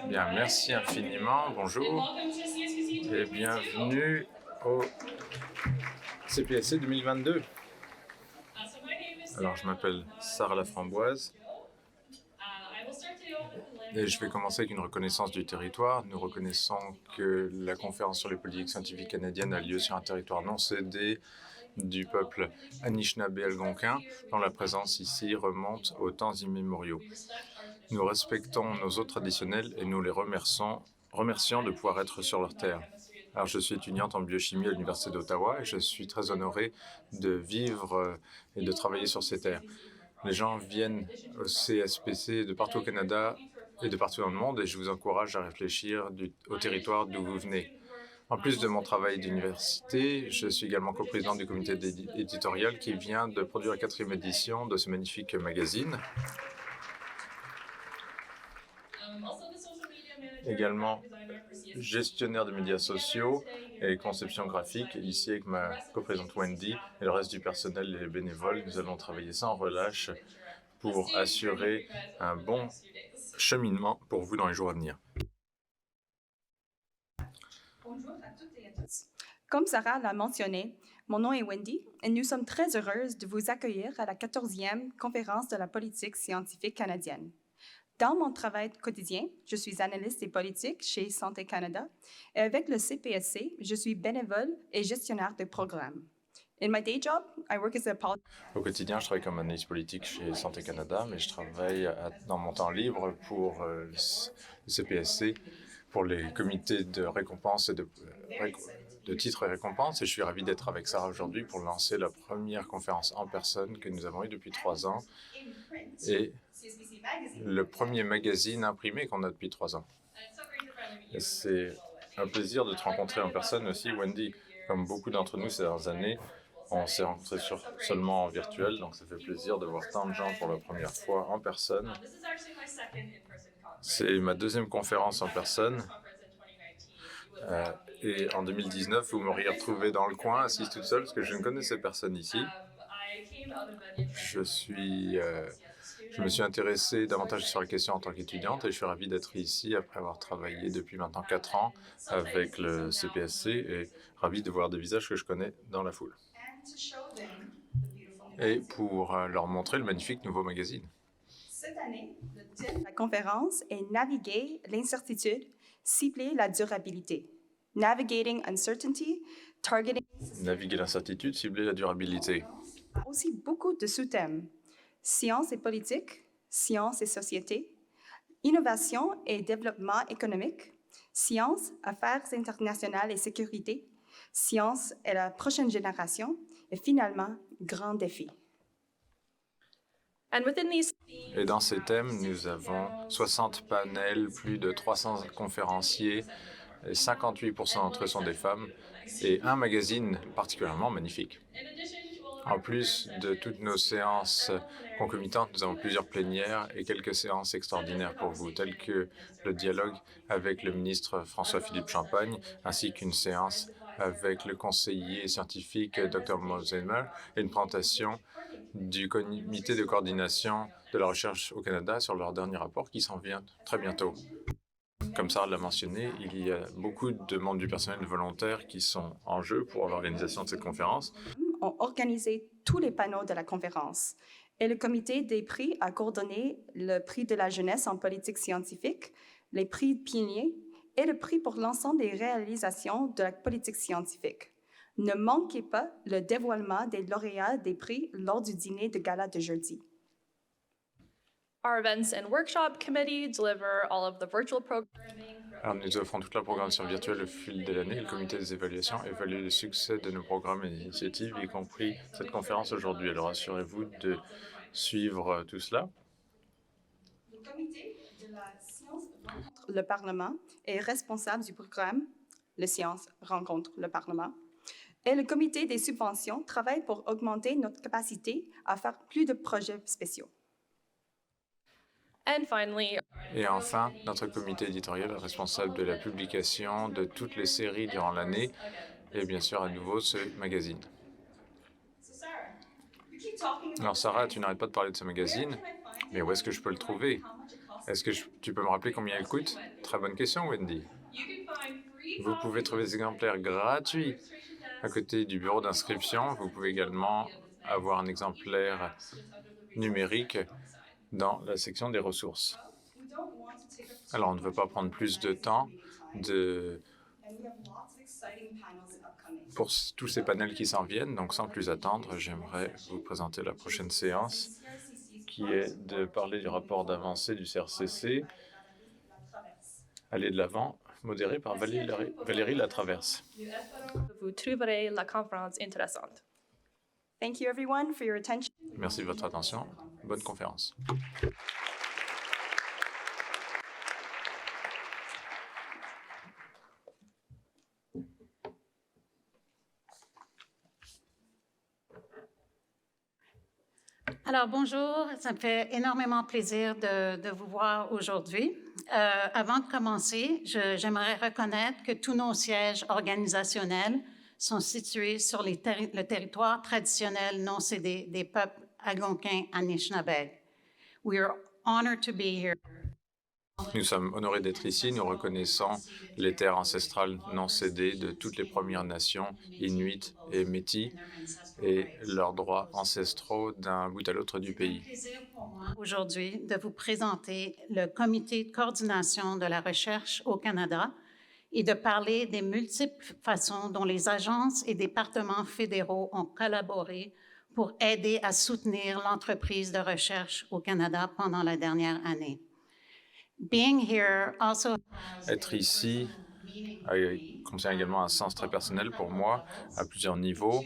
Bien, merci infiniment. Bonjour et bienvenue au CPSC 2022. Alors, je m'appelle Sarah Laframboise et je vais commencer avec une reconnaissance du territoire. Nous reconnaissons que la conférence sur les politiques scientifiques canadiennes a lieu sur un territoire non cédé du peuple Anishinaabe-Algonquin, dont la présence ici remonte aux temps immémoriaux. Nous respectons nos hôtes traditionnels et nous les remercions de pouvoir être sur leur terre. Alors, je suis étudiante en biochimie à l'Université d'Ottawa et je suis très honoré de vivre et de travailler sur ces terres. Les gens viennent au CSPC de partout au Canada et de partout dans le monde et je vous encourage à réfléchir au territoire d'où vous venez. En plus de mon travail d'université, je suis également coprésident du comité éditorial qui vient de produire la 4e édition de ce magnifique magazine. Également gestionnaire de médias sociaux et conception graphique. Ici, avec ma coprésidente Wendy et le reste du personnel et les bénévoles, nous allons travailler sans relâche pour assurer un bon cheminement pour vous dans les jours à venir. Bonjour à toutes et à tous. Comme Sarah l'a mentionné, mon nom est Wendy et nous sommes très heureuses de vous accueillir à la 14e conférence de la politique scientifique canadienne. Dans mon travail quotidien, je suis analyste des politiques chez Santé Canada et avec le CPSC, je suis bénévole et gestionnaire de programmes. In my day job, I work as a Au quotidien, je travaille comme analyste politique chez Santé Canada, mais je travaille dans mon temps libre pour le CPSC, pour les comités de récompense et de titres et récompenses. Et je suis ravi d'être avec Sarah aujourd'hui pour lancer la première conférence en personne que nous avons eue depuis 3 ans et le premier magazine imprimé qu'on a depuis 3 ans. Et c'est un plaisir de te rencontrer en personne aussi, Wendy. Comme beaucoup d'entre nous ces dernières années, on s'est rencontrés seulement en virtuel, donc ça fait plaisir de voir tant de gens pour la première fois en personne. C'est ma 2e conférence en personne. Et en 2019, vous m'auriez retrouvé dans le coin, assise toute seule, parce que je ne connaissais personne ici. Je me suis intéressé davantage sur la question en tant qu'étudiante et je suis ravi d'être ici après avoir travaillé depuis maintenant 4 ans avec le CPSC et ravi de voir des visages que je connais dans la foule. Et pour leur montrer le magnifique nouveau magazine. Cette année, le thème de la conférence est Naviguer l'incertitude, cibler la durabilité. Navigating uncertainty, targeting... Naviguer l'incertitude, cibler la durabilité. Il y a aussi beaucoup de sous-thèmes. Science et politique, science et société, innovation et développement économique, science, affaires internationales et sécurité, science et la prochaine génération, et finalement, grand défi. Et dans ces thèmes, nous avons 60 panels, plus de 300 conférenciers, et 58% d'entre eux sont des femmes, et un magazine particulièrement magnifique. En plus de toutes nos séances concomitantes, nous avons plusieurs plénières et quelques séances extraordinaires pour vous, telles que le dialogue avec le ministre François-Philippe Champagne, ainsi qu'une séance avec le conseiller scientifique Dr Mosemer et une présentation du comité de coordination de la recherche au Canada sur leur dernier rapport qui s'en vient très bientôt. Comme Sarah l'a mentionné, il y a beaucoup de membres du personnel volontaire qui sont en jeu pour l'organisation de cette conférence. Ont organisé tous les panneaux de la conférence et le comité des prix a coordonné le prix de la jeunesse en politique scientifique, les prix pionniers et le prix pour l'ensemble des réalisations de la politique scientifique. Ne manquez pas le dévoilement des lauréats des prix lors du dîner de gala de jeudi. Our events and workshop committee deliver all of the virtual programming. Alors, nous offrons toute la programmation virtuelle au fil de l'année. Le comité des évaluations évalue le succès de nos programmes et initiatives, y compris cette conférence aujourd'hui. Alors, assurez-vous de suivre tout cela. Le comité de la science rencontre le Parlement est responsable du programme « Le Science rencontre le Parlement ». Et le comité des subventions travaille pour augmenter notre capacité à faire plus de projets spéciaux. Et enfin, notre comité éditorial est responsable de la publication de toutes les séries durant l'année et bien sûr à nouveau ce magazine. Alors Sarah, tu n'arrêtes pas de parler de ce magazine, mais où est-ce que je peux le trouver? Est-ce que tu peux me rappeler combien elle coûte? Très bonne question, Wendy. You can find free Vous pouvez copies trouver des exemplaires at the gratuits registration à desk. côté du bureau d'inscription. Vous pouvez également avoir un exemplaire numérique dans la section des ressources. We don't want to take up too Alors, on ne veut much pas of your prendre plus de organizing temps meeting time, and we have lots of exciting panels upcoming. pour tous ces panels qui s'en viennent. Donc, sans plus attendre, j'aimerais vous présenter la prochaine séance, qui est de parler du rapport d'avancée du CRCC, aller de l'avant, modéré par Valérie Latraverse. Vous trouverez la conférence intéressante. Thank you everyone for your attention. Merci de votre attention. Bonne conférence. Alors, bonjour, ça me fait énormément plaisir de vous voir aujourd'hui. Avant de commencer, j'aimerais reconnaître que tous nos sièges organisationnels sont situés sur le territoire traditionnel non cédé des peuples algonquins Anishinaabe. We are honored to be here. Nous sommes honorés d'être ici. Nous reconnaissons les terres ancestrales non cédées de toutes les Premières Nations, Inuits et Métis, et leurs droits ancestraux d'un bout à l'autre du pays. C'est un plaisir pour moi aujourd'hui de vous présenter le Comité de coordination de la recherche au Canada et de parler des multiples façons dont les agences et départements fédéraux ont collaboré pour aider à soutenir l'entreprise de recherche au Canada pendant la dernière année. Being here also Être ici contient également un sens très personnel pour moi à plusieurs niveaux.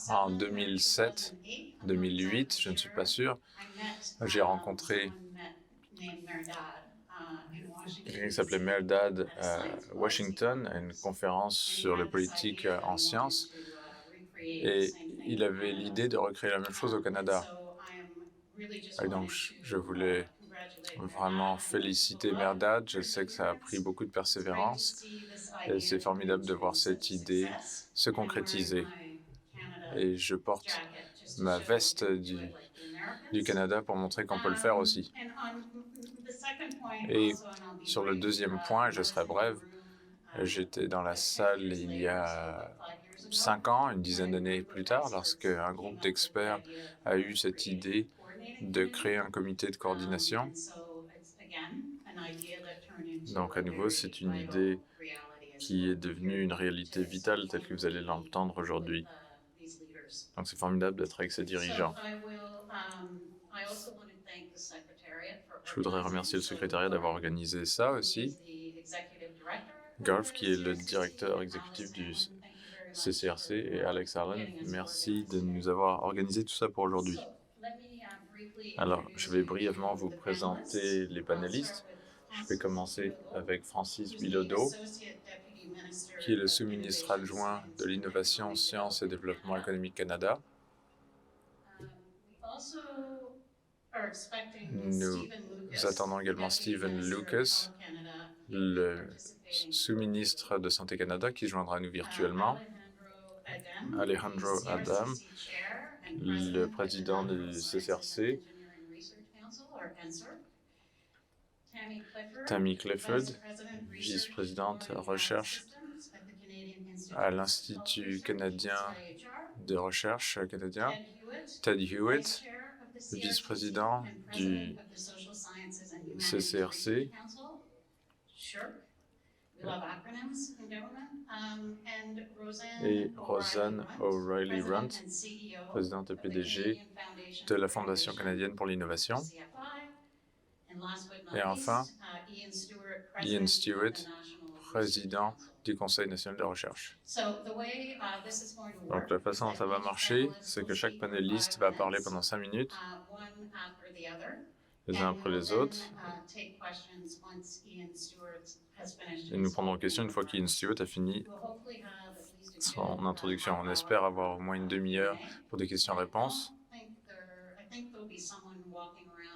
En 2007, 2008, je ne suis pas sûr, j'ai rencontré quelqu'un qui s'appelait Merdad à Washington, à une conférence sur le politique en sciences, et il avait l'idée de recréer la même chose au Canada. Et donc, je voulais vraiment féliciter Merdad. Je sais que ça a pris beaucoup de persévérance et c'est formidable de voir cette idée se concrétiser. Et je porte ma veste du Canada pour montrer qu'on peut le faire aussi. Et sur le deuxième point, je serai brève, j'étais dans la salle il y a 5 ans, une dizaine d'années plus tard, lorsque un groupe d'experts a eu cette idée de créer un comité de coordination. Donc, à nouveau, c'est une idée qui est devenue une réalité vitale telle que vous allez l'entendre aujourd'hui. Donc, c'est formidable d'être avec ces dirigeants. Je voudrais remercier le secrétariat d'avoir organisé ça aussi. Garth, qui est le directeur exécutif du CCRC, et Alex Allen, merci de nous avoir organisé tout ça pour aujourd'hui. Alors, je vais brièvement vous présenter les panélistes. Je vais commencer avec Francis Bilodeau, qui est le sous-ministre adjoint de l'Innovation, Sciences et Développement économique Canada. Nous attendons également Stephen Lucas, le sous-ministre de Santé Canada, qui joindra à nous virtuellement. Alejandro Adam, le président du CCRC. Tammy Clifford, vice-présidente recherche à l'Institut canadien de recherche canadien. Ted Hewitt, vice-président du CCRC. Et Roseanne O'Reilly-Runt, présidente et PDG de la Fondation canadienne pour l'innovation. Et enfin, Ian Stewart, président du Conseil national de recherche. Donc, la façon dont ça va marcher, c'est que chaque panéliste va parler pendant 5 minutes, les uns après les autres. Et nous prendrons question une fois qu'Ian Stewart a fini son introduction. On espère avoir au moins une demi-heure pour des questions-réponses.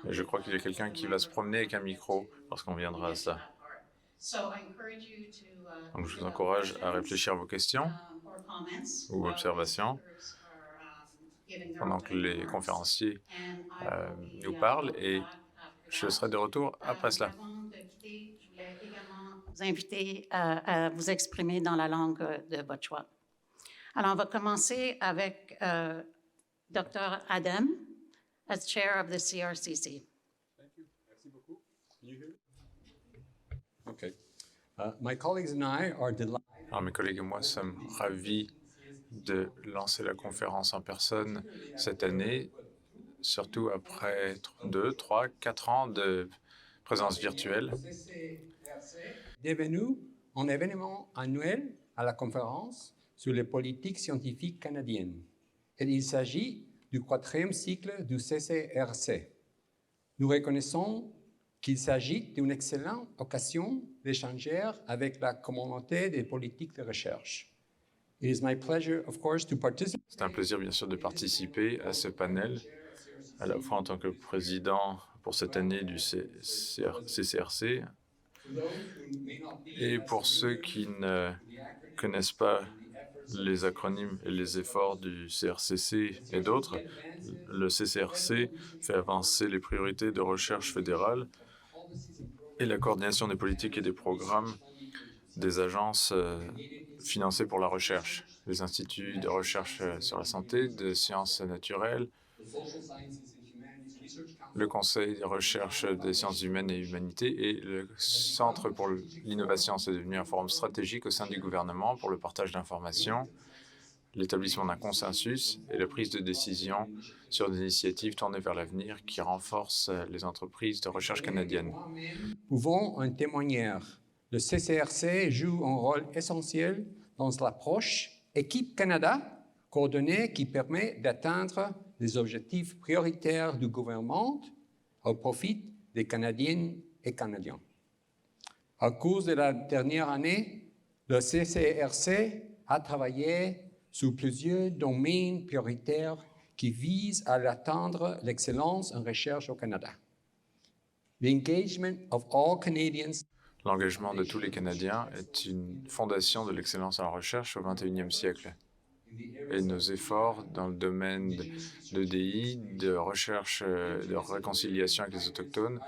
Et je crois qu'il y a quelqu'un qui va se promener avec un micro lorsqu'on viendra à ça. Donc, je vous encourage à réfléchir à vos questions ou observations pendant que les conférenciers nous parlent, et Je serai de retour après cela. Avant de quitter, je voulais également vous inviter à vous exprimer dans la langue de votre choix. Alors, on va commencer avec Dr. Adam, as chair of the CRCC. Thank you. Merci beaucoup. Can you hear me? Okay. My colleagues and I are delighted. Alors, mes collègues et moi sommes ravis de lancer la conférence en personne cette année, surtout après 2, 3, 4 ans de présence virtuelle. Devenu un événement annuel à la conférence sur les politiques scientifiques canadiennes. Et il s'agit du 4e cycle du CCRC. Nous reconnaissons qu'il s'agit d'une excellente occasion d'échanger avec la communauté des politiques de recherche. It is my pleasure, of course, to participate. C'est un plaisir, bien sûr, de participer à ce panel, à la fois en tant que président pour cette année du CCRC, et pour ceux qui ne connaissent pas les acronymes et les efforts du CRCC et d'autres, le CCRC fait avancer les priorités de recherche fédérale et la coordination des politiques et des programmes des agences financées pour la recherche, les instituts de recherche sur la santé, de sciences naturelles, le Conseil de recherche des sciences humaines et humanités et le Centre pour l'innovation. C'est devenu un forum stratégique au sein du gouvernement pour le partage d'informations, l'établissement d'un consensus et la prise de décision sur des initiatives tournées vers l'avenir qui renforcent les entreprises de recherche canadiennes. Pouvons en témoigner. Le CCRC joue un rôle essentiel dans l'approche Équipe Canada coordonnée qui permet d'atteindre les objectifs prioritaires du gouvernement au profit des Canadiennes et Canadiens. Au cours de la dernière année, le CCRC a travaillé sur plusieurs domaines prioritaires qui visent à atteindre l'excellence en recherche au Canada. L'engagement of all Canadians. L'engagement de tous les Canadiens est une fondation de l'excellence en recherche au XXIe siècle. Et nos efforts dans le domaine de l'EDI, de recherche, de réconciliation avec les Autochtones,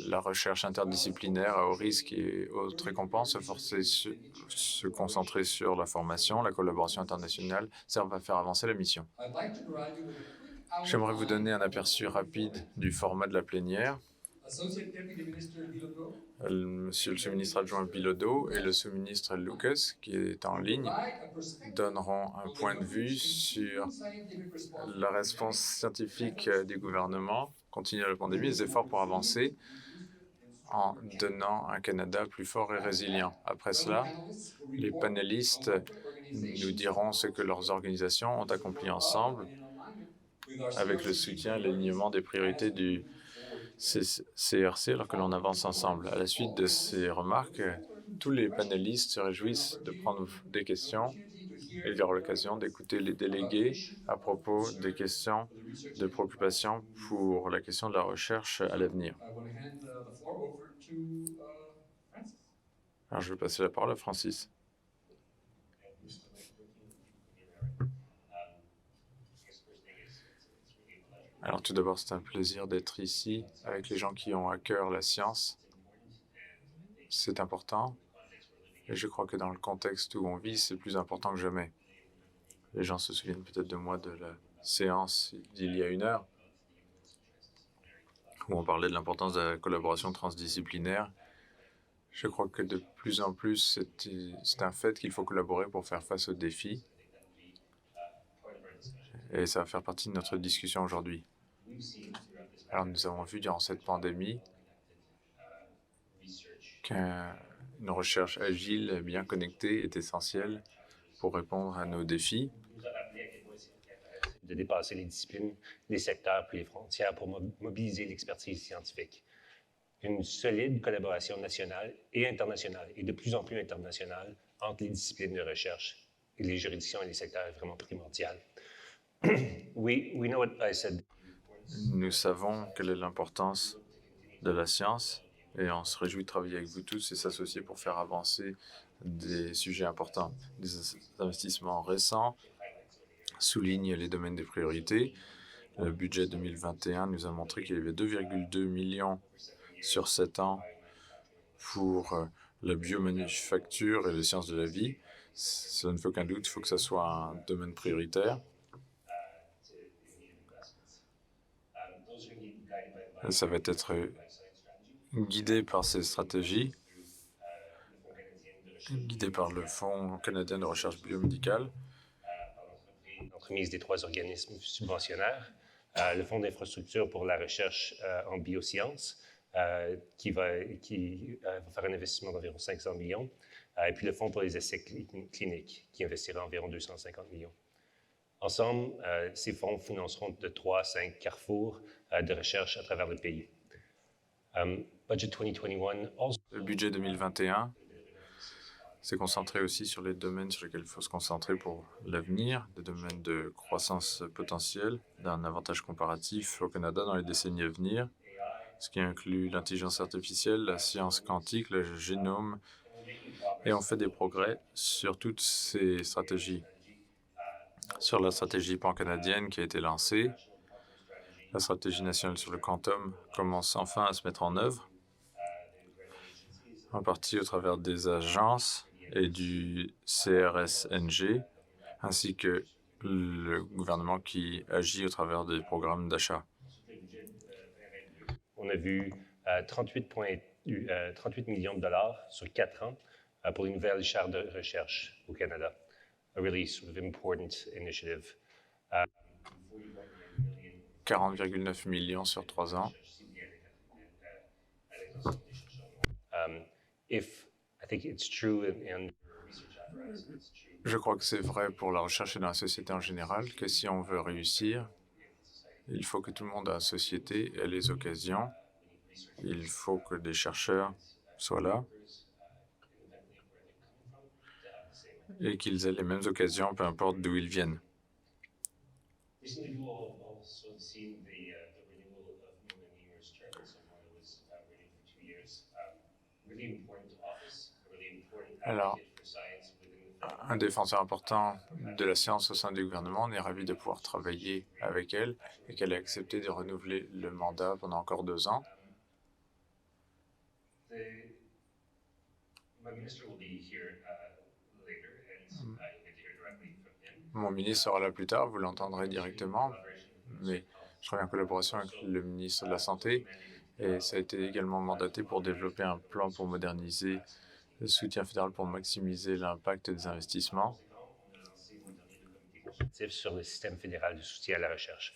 la recherche interdisciplinaire à haut risque et haute récompense, se concentrer sur la formation, la collaboration internationale, servent à faire avancer la mission. J'aimerais vous donner un aperçu rapide du format de la plénière. Monsieur le sous-ministre adjoint Bilodeau et le sous-ministre Lucas, qui est en ligne, donneront un point de vue sur la réponse scientifique du gouvernement, continuer la pandémie, les efforts pour avancer en donnant un Canada plus fort et résilient. Après cela, les panélistes nous diront ce que leurs organisations ont accompli ensemble avec le soutien et l'alignement des priorités du CRC alors que l'on avance ensemble. À la suite de ces remarques, tous les panélistes se réjouissent de prendre des questions et il y aura l'occasion d'écouter les délégués à propos des questions de préoccupation pour la question de la recherche à l'avenir. Alors, je vais passer la parole à Francis. Alors tout d'abord, c'est un plaisir d'être ici avec les gens qui ont à cœur la science. C'est important et je crois que dans le contexte où on vit, c'est plus important que jamais. Les gens se souviennent peut-être de moi de la séance d'il y a 1 heure où on parlait de l'importance de la collaboration transdisciplinaire. Je crois que de plus en plus, c'est un fait qu'il faut collaborer pour faire face aux défis. Et ça va faire partie de notre discussion aujourd'hui. Alors, nous avons vu durant cette pandémie qu'une recherche agile et bien connectée est essentielle pour répondre à nos défis. De dépasser les disciplines, les secteurs puis les frontières pour mobiliser l'expertise scientifique. Une solide collaboration nationale et internationale, et de plus en plus internationale, entre les disciplines de recherche et les juridictions et les secteurs est vraiment primordiale. We know what I said. Nous savons quelle est l'importance de la science et on se réjouit de travailler avec vous tous et s'associer pour faire avancer des sujets importants. Des investissements récents soulignent les domaines des priorités Le budget 2021 nous a montré qu'il y avait 2,2 millions sur 7 ans pour la biomanufacture et les sciences de la vie. Ça ne fait aucun doute, il faut que ça soit un domaine prioritaire. Ça va être guidé par ces stratégies, guidé par le Fonds canadien de recherche biomédicale. L'entremise des 3 organismes subventionnaires, le Fonds d'infrastructure pour la recherche en biosciences, qui va faire un investissement d'environ 500 millions, et puis le Fonds pour les essais cliniques, qui investira environ 250 millions. Ensemble, ces fonds financeront de 3 à 5 carrefours de recherche à travers le pays. Budget 2021 also... Le budget 2021 s'est concentré aussi sur les domaines sur lesquels il faut se concentrer pour l'avenir, des domaines de croissance potentielle, d'un avantage comparatif au Canada dans les décennies à venir, ce qui inclut l'intelligence artificielle, la science quantique, le génome, et on fait des progrès sur toutes ces stratégies. Sur la stratégie pan-canadienne qui a été lancée, la stratégie nationale sur le quantum commence enfin à se mettre en œuvre, en partie au travers des agences et du CRSNG, ainsi que le gouvernement qui agit au travers des programmes d'achat. On a vu 38 millions de dollars sur 4 ans pour une nouvelle charte de recherche au Canada. A really sort of important initiative. 40,9 millions sur 3 ans. Je crois que c'est vrai pour la recherche et dans la société en général que si on veut réussir, il faut que tout le monde dans la société ait les occasions. Il faut que des chercheurs soient là et qu'ils aient les mêmes occasions, peu importe d'où ils viennent. Alors, un défenseur important de la science au sein du gouvernement, on est ravi de pouvoir travailler avec elle et qu'elle ait accepté de renouveler le mandat pendant encore 2 ans. Mon ministre sera là plus tard, vous l'entendrez directement, mais je travaille en collaboration avec le ministre de la Santé et ça a été également mandaté pour développer un plan pour moderniser le soutien fédéral pour maximiser l'impact des investissements. Sur le système fédéral de soutien à la recherche.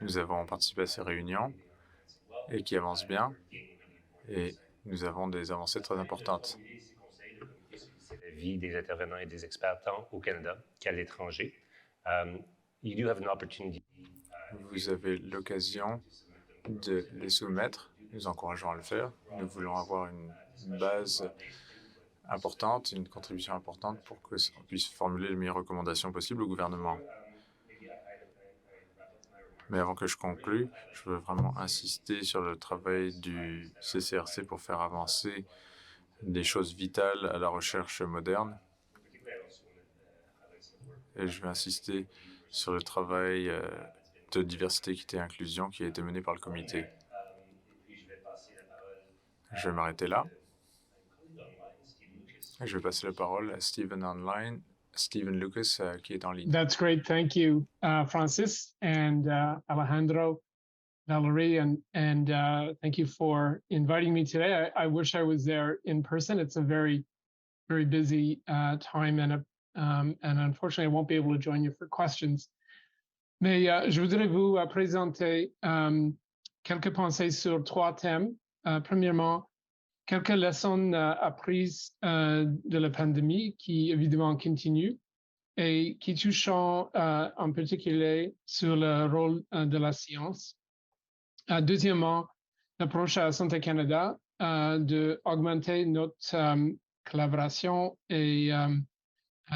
Nous avons participé à ces réunions et qui avancent bien et nous avons des avancées très importantes. La vie des intervenants et des experts tant au Canada qu'à l'étranger. Vous avez l'occasion de les soumettre. Nous encourageons à le faire. Nous voulons avoir une base importante, une contribution importante pour qu'on puisse formuler les meilleures recommandations possibles au gouvernement. Mais avant que je conclue, je veux vraiment insister sur le travail du CCRC pour faire avancer des choses vitales à la recherche moderne. Et je vais insister sur le travail de diversité, équité et inclusion qui a été mené par le comité. Je vais m'arrêter là. Et je vais passer la parole à Stephen Lucas, qui est en ligne. That's great. Thank you, Francis and Alejandro, Valerie, and thank you for inviting me today. I wish I was there in person. It's a very, very busy time, and unfortunately, I won't be able to join you for questions. Mais je voudrais vous présenter quelques pensées sur 3 thèmes. Premièrement, quelques leçons apprises de la pandémie qui évidemment continuent et qui touchent en particulier sur le rôle de la science. Deuxièmement, l'approche à Santé Canada d'augmenter notre collaboration et un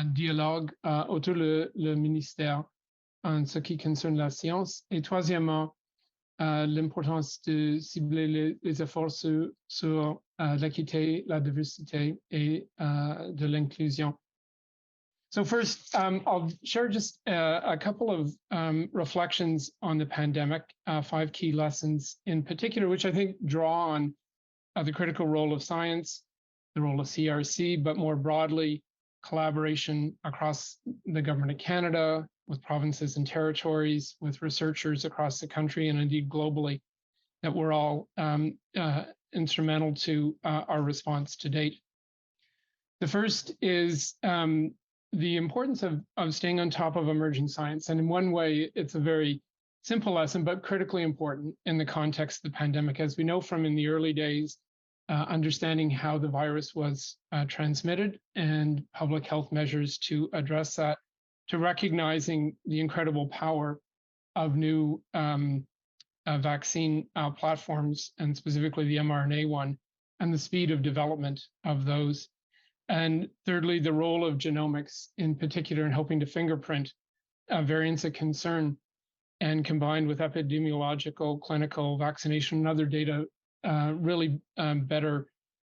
dialogue autour le ministère en ce qui concerne la science. Et troisièmement, l'importance de cibler les efforts sur l'équité, la diversité et de l'inclusion. So first, I'll share just a couple of reflections on the pandemic, 5 key lessons in particular, which I think draw on the critical role of science, the role of CRC, but more broadly, collaboration across the Government of Canada, with provinces and territories, with researchers across the country, and indeed globally, that were all instrumental to our response to date. The first is the importance of staying on top of emerging science. And in one way, it's a very simple lesson, but critically important in the context of the pandemic. As we know from in the early days, understanding how the virus was transmitted and public health measures to address that, to recognizing the incredible power of new vaccine platforms, and specifically the mRNA one, and the speed of development of those. And thirdly, the role of genomics in particular in helping to fingerprint variants of concern, and combined with epidemiological, clinical, vaccination, and other data, really better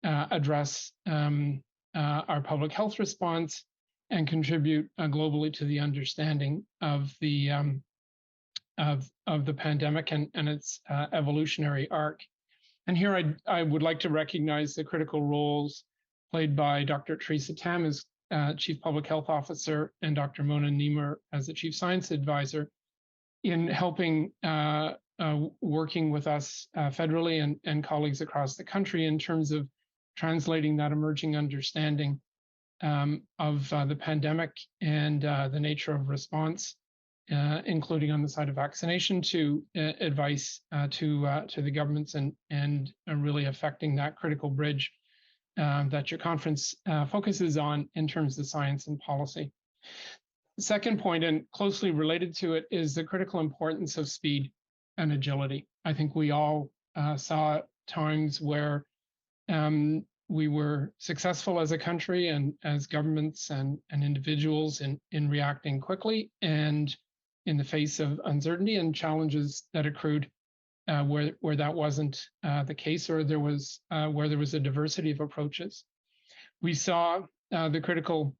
address our public health response and contribute globally to the understanding of the pandemic and its evolutionary arc. And here I would like to recognize the critical roles played by Dr. Theresa Tam as Chief Public Health Officer and Dr. Mona Nemer as the Chief Science Advisor in helping working with us federally and colleagues across the country in terms of translating that emerging understanding of the pandemic and the nature of response, including on the side of vaccination, to advice to the governments and really affecting that critical bridge that your conference focuses on in terms of science and policy. The second point, and closely related to it, is the critical importance of speed and agility. I think we all saw times where we were successful as a country and as governments and individuals in reacting quickly and in the face of uncertainty and challenges that accrued where that wasn't the case, or there was where there was a diversity of approaches. We saw the critical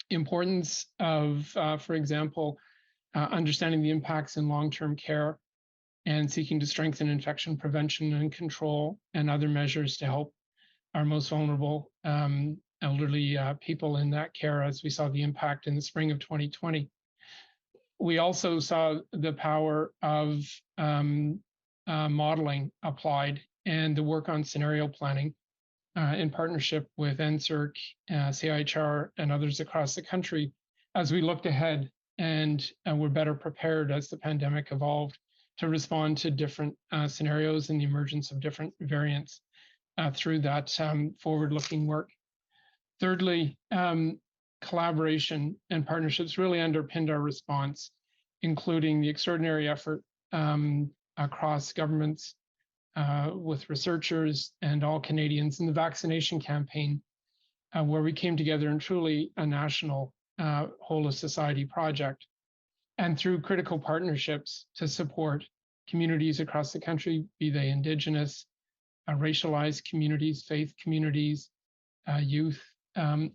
importance of, for example, understanding the impacts in long-term care and seeking to strengthen infection prevention and control and other measures to help our most vulnerable elderly people in that care, as we saw the impact in the spring of 2020. We also saw the power of modeling applied and the work on scenario planning in partnership with NSERC, CIHR, and others across the country as we looked ahead and were better prepared as the pandemic evolved to respond to different scenarios and the emergence of different variants through that forward-looking work. Thirdly, collaboration and partnerships really underpinned our response, including the extraordinary effort across governments with researchers and all Canadians in the vaccination campaign, where we came together in truly a national whole of society project, and through critical partnerships to support communities across the country, be they Indigenous, racialized communities, faith communities, youth,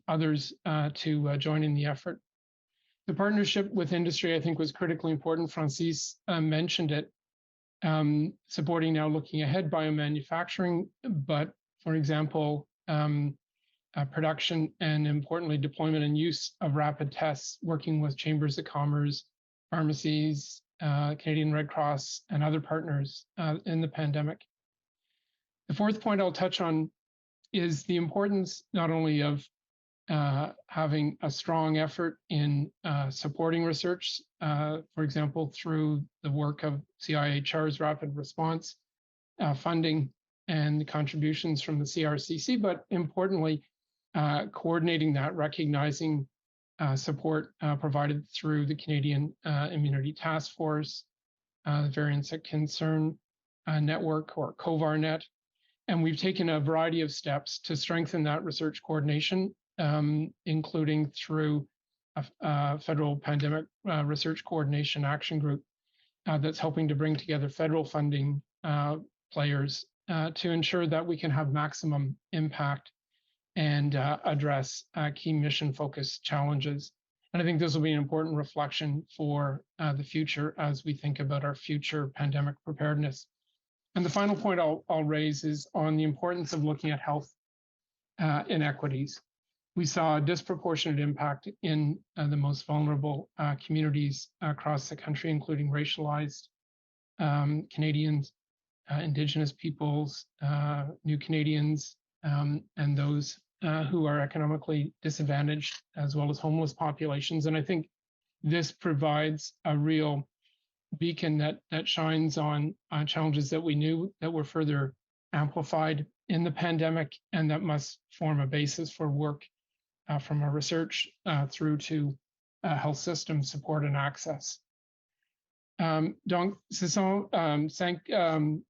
others to join in the effort. The partnership with industry, I think, was critically important. Francis mentioned it, supporting now looking ahead biomanufacturing, but for example, production and importantly, deployment and use of rapid tests, working with chambers of commerce, pharmacies, Canadian Red Cross, and other partners in the pandemic. The fourth point I'll touch on is the importance not only of having a strong effort in supporting research, for example, through the work of CIHR's rapid response funding and the contributions from the CRCC, but importantly, coordinating that, recognizing support provided through the Canadian Immunity Task Force, the Variants of Concern Network, or COVARNet. And we've taken a variety of steps to strengthen that research coordination, including through a federal pandemic research coordination action group that's helping to bring together federal funding players to ensure that we can have maximum impact and address key mission-focused challenges. And I think this will be an important reflection for the future as we think about our future pandemic preparedness. And the final point I'll raise is on the importance of looking at health inequities. We saw a disproportionate impact in the most vulnerable communities across the country, including racialized Canadians, Indigenous peoples, New Canadians, and those who are economically disadvantaged, as well as homeless populations. And I think this provides a real beacon that shines on challenges that we knew that were further amplified in the pandemic, and that must form a basis for work from our research through to health system support and access. Donc, ce sont 5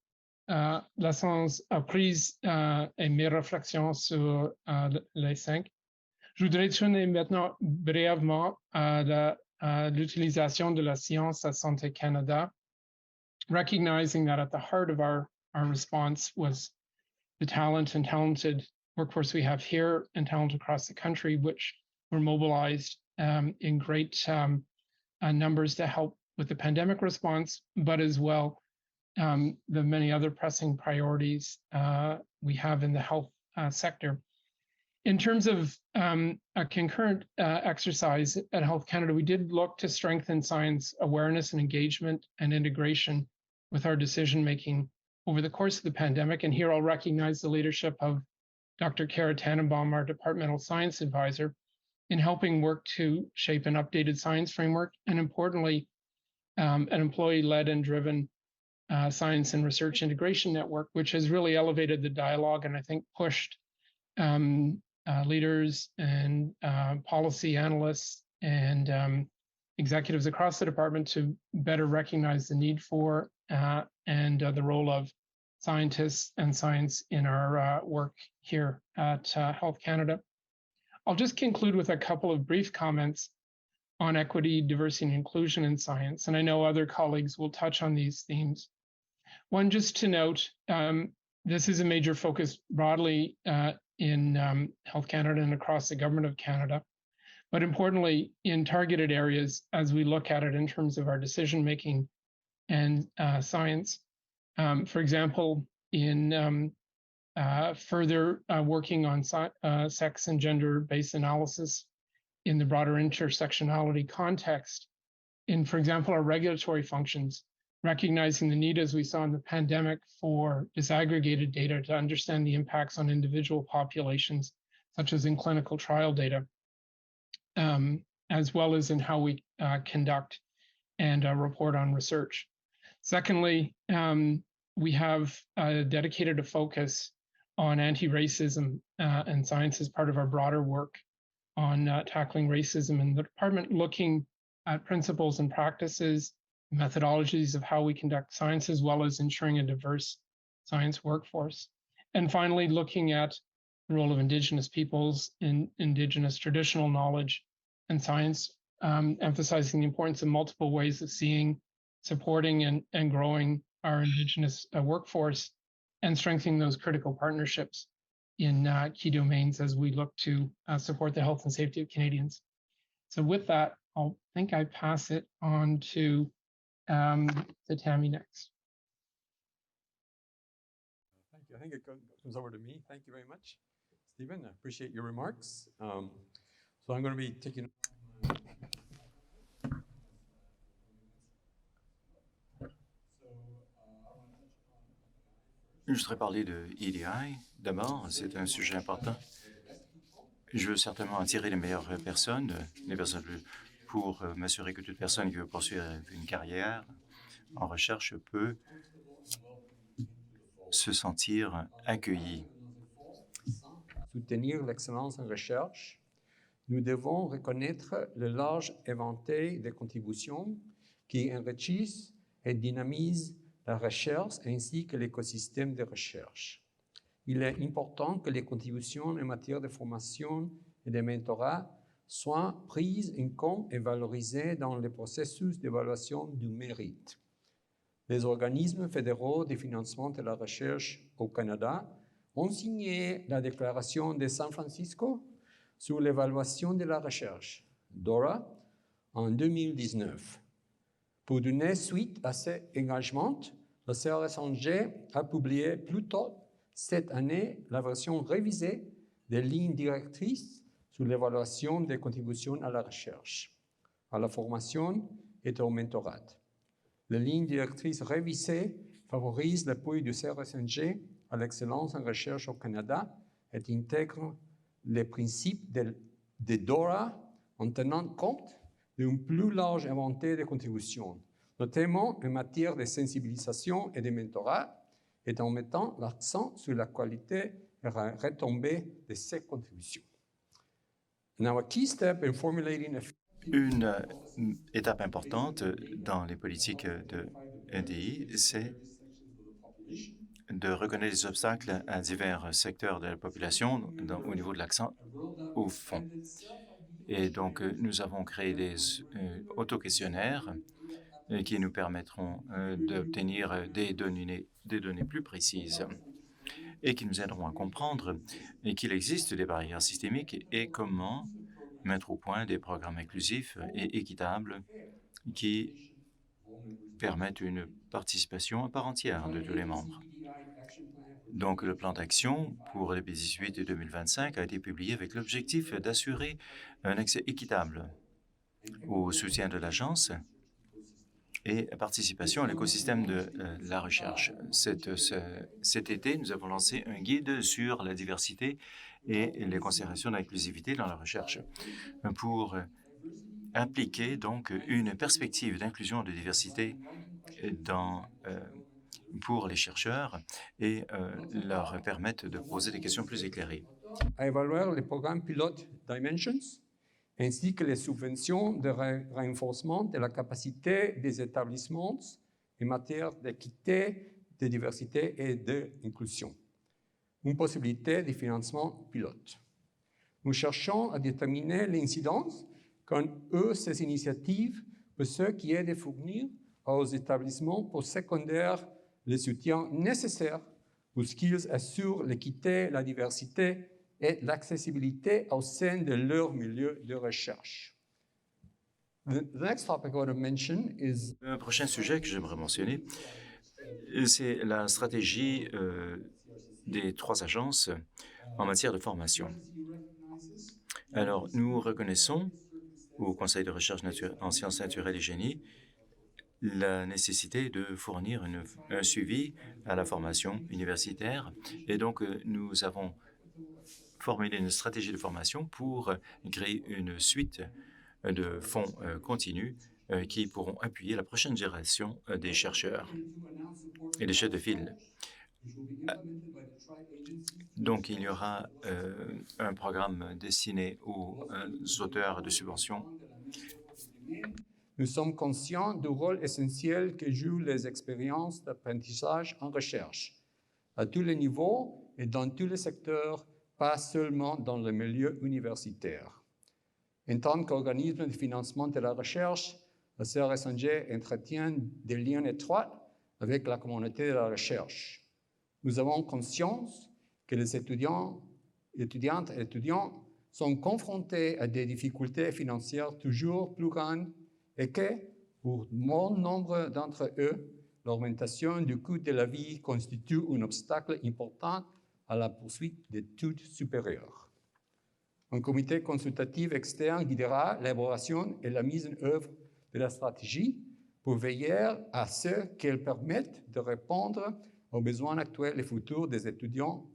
leçons apprises et mes réflexions sur les 5. Je voudrais tourner maintenant brièvement à l'utilisation de la science à Santé Canada, recognizing that at the heart of our response was the talent and talented workforce we have here and talent across the country, which were mobilized in great numbers to help with the pandemic response, but as well the many other pressing priorities we have in the health sector. In terms of a concurrent exercise at Health Canada, we did look to strengthen science awareness and engagement and integration with our decision-making over the course of the pandemic. And here I'll recognize the leadership of Dr. Kara Tannenbaum, our departmental science advisor, in helping work to shape an updated science framework, and importantly, an employee-led and driven science and research integration network, which has really elevated the dialogue and I think pushed leaders and policy analysts and executives across the department to better recognize the need for and the role of scientists and science in our work here at Health Canada. I'll just conclude with a couple of brief comments on equity, diversity, and inclusion in science, and I know other colleagues will touch on these themes. One, just to note, this is a major focus broadly in Health Canada and across the Government of Canada, but importantly in targeted areas as we look at it in terms of our decision-making and science. For example, in further working on sex and gender-based analysis in the broader intersectionality context, in, for example, our regulatory functions, recognizing the need, as we saw in the pandemic, for disaggregated data to understand the impacts on individual populations, such as in clinical trial data, as well as in how we conduct and report on research. Secondly, we have dedicated a focus on anti-racism and science as part of our broader work on tackling racism in the department, looking at principles and practices, methodologies of how we conduct science, as well as ensuring a diverse science workforce. And finally, looking at the role of Indigenous peoples in Indigenous traditional knowledge and science, emphasizing the importance of multiple ways of seeing, supporting, and growing our Indigenous workforce, and strengthening those critical partnerships in key domains as we look to support the health and safety of Canadians. So with that, I think I pass it on to Tammy next. Thank you. I think it comes over to me. Thank you very much, Stephen. I appreciate your remarks. So I'm going to be taking... Je voudrais parler de EDI. D'abord, c'est un sujet important. Je veux certainement attirer les meilleures personnes, pour m'assurer que toute personne qui veut poursuivre une carrière en recherche peut se sentir accueillie. Soutenir l'excellence en recherche, nous devons reconnaître le large éventail des contributions qui enrichissent et dynamisent la recherche ainsi que l'écosystème de recherche. Il est important que les contributions en matière de formation et de mentorat soient prises en compte et valorisées dans le processus d'évaluation du mérite. Les organismes fédéraux de financement de la recherche au Canada ont signé la déclaration de San Francisco sur l'évaluation de la recherche, DORA, en 2019. Pour donner suite à cet engagement, le CRSNG a publié plus tôt cette année la version révisée des lignes directrices sur l'évaluation des contributions à la recherche, à la formation et au mentorat. Les lignes directrices révisées favorisent l'appui du CRSNG à l'excellence en recherche au Canada et intègrent les principes de DORA en tenant compte d'une plus large éventail de contributions, notamment en matière de sensibilisation et de mentorat, et en mettant l'accent sur la qualité et la retombée de ces contributions. Now, a key step in formulating a Une étape importante dans les politiques de NDI, c'est de reconnaître les obstacles à divers secteurs de la population au niveau de l'accent au fond. Et donc, nous avons créé des auto-questionnaires qui nous permettront d'obtenir des données plus précises et qui nous aideront à comprendre qu'il existe des barrières systémiques et comment mettre au point des programmes inclusifs et équitables qui permettent une participation à part entière de tous les membres. Donc, le plan d'action pour 2018 et 2025 a été publié avec l'objectif d'assurer un accès équitable au soutien de l'agence et participation à l'écosystème de la recherche. Cet été, nous avons lancé un guide sur la diversité et les considérations d'inclusivité dans la recherche pour impliquer donc une perspective d'inclusion de diversité pour les chercheurs et leur permettre de poser des questions plus éclairées. À évaluer les programmes pilotes Dimensions, ainsi que les subventions de renforcement de la capacité des établissements en matière d'équité, de diversité et d'inclusion. Une possibilité de financement pilote. Nous cherchons à déterminer l'incidence qu'ont eu ces initiatives pour ce qui est de fournir aux établissements postsecondaires le soutien nécessaire pour qu'ils assurent l'équité, la diversité et l'accessibilité au sein de leur milieu de recherche. The next topic I want to mention is Un prochain sujet que j'aimerais mentionner, c'est la stratégie des 3 agences en matière de formation. Alors, nous reconnaissons au Conseil de recherche en sciences naturelles et génie la nécessité de fournir un suivi à la formation universitaire. Et donc, nous avons formulé une stratégie de formation pour créer une suite de fonds continus qui pourront appuyer la prochaine génération des chercheurs et des chefs de file. Donc, il y aura un programme destiné aux auteurs de subventions. Nous sommes conscients du rôle essentiel que jouent les expériences d'apprentissage en recherche, à tous les niveaux et dans tous les secteurs, pas seulement dans le milieu universitaire. En tant qu'organisme de financement de la recherche, le CRSNG entretient des liens étroits avec la communauté de la recherche. Nous avons conscience que les étudiantes et étudiants sont confrontés à des difficultés financières toujours plus grandes et que, pour bon nombre d'entre eux, l'augmentation du coût de la vie constitue un obstacle important à la poursuite d'études supérieures. Un comité consultatif externe guidera l'élaboration et la mise en œuvre de la stratégie pour veiller à ce qu'elle permette de répondre aux besoins actuels et futurs des étudiants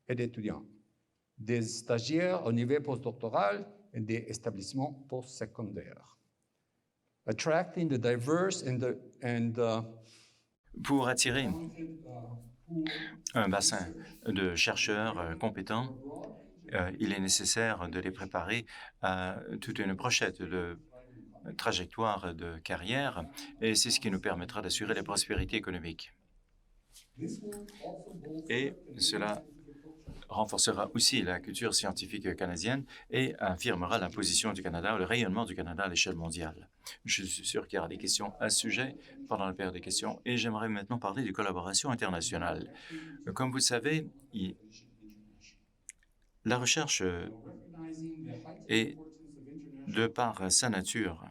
et d'étudiants, des stagiaires au niveau postdoctoral et des établissements postsecondaires. Attracting the diverse Pour attirer un bassin de chercheurs compétents, il est nécessaire de les préparer à toute une brochette de trajectoires de carrière et c'est ce qui nous permettra d'assurer la prospérité économique. Et cela renforcera aussi la culture scientifique canadienne et affirmera la position du Canada, le rayonnement du Canada à l'échelle mondiale. Je suis sûr qu'il y aura des questions à ce sujet pendant la période des questions et j'aimerais maintenant parler des collaborations internationales. Comme vous le savez, La recherche est, de par sa nature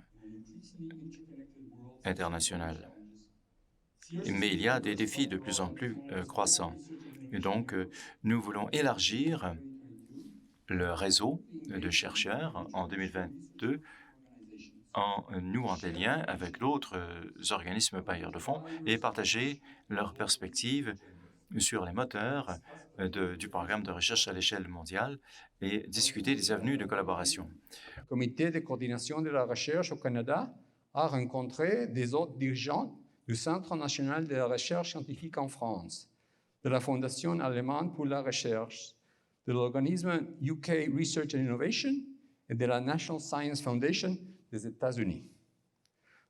internationale, mais il y a des défis de plus en plus croissants. Et donc, nous voulons élargir le réseau de chercheurs en 2022 en nouant des liens avec d'autres organismes bailleurs de fonds et partager leurs perspectives sur les moteurs du programme de recherche à l'échelle mondiale et discuter des avenues de collaboration. Le comité de coordination de la recherche au Canada a rencontré des autres dirigeants du Centre national de la recherche scientifique en France, de la Fondation allemande pour la recherche, de l'organisme UK Research and Innovation et de la National Science Foundation des États-Unis.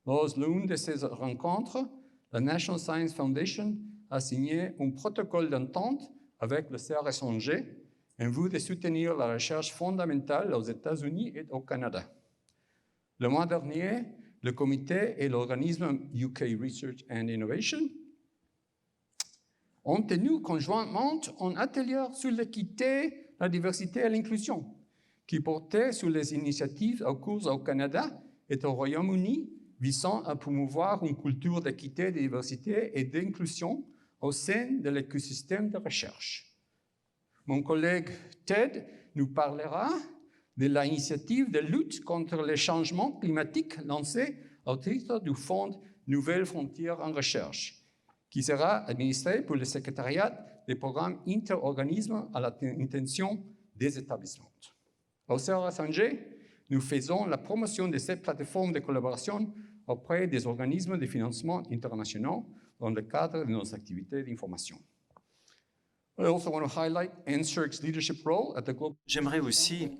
Lors de l'une de ces rencontres, la National Science Foundation a signé un protocole d'entente avec le CRS-ONG en vue de soutenir la recherche fondamentale aux États-Unis et au Canada. Le mois dernier, le comité et l'organisme UK Research and Innovation ont tenu conjointement un atelier sur l'équité, la diversité et l'inclusion, qui portait sur les initiatives en cours au Canada et au Royaume-Uni visant à promouvoir une culture d'équité, de diversité et d'inclusion au sein de l'écosystème de recherche. Mon collègue Ted nous parlera de l'initiative de lutte contre les changements climatiques lancée au titre du Fonds Nouvelles Frontières en Recherche, qui sera administré par le secrétariat des programmes interorganismes à l'intention des établissements. Au CRS-ONG, nous faisons la promotion de cette plateforme de collaboration auprès des organismes de financement internationaux dans le cadre de nos activités d'information. J'aimerais aussi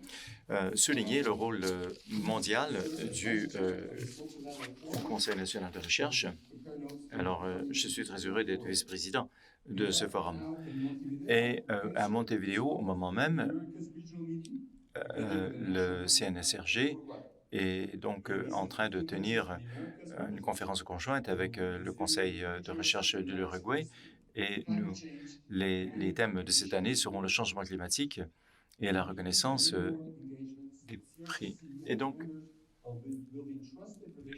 souligner le rôle mondial du Conseil national de recherche. Alors, je suis très heureux d'être vice-président de ce forum. Et à Montevideo, au moment même, le CNSRG est donc en train de tenir une conférence conjointe avec le Conseil de recherche de l'Uruguay. Et les thèmes de cette année seront le changement climatique et la reconnaissance des prix. Et donc,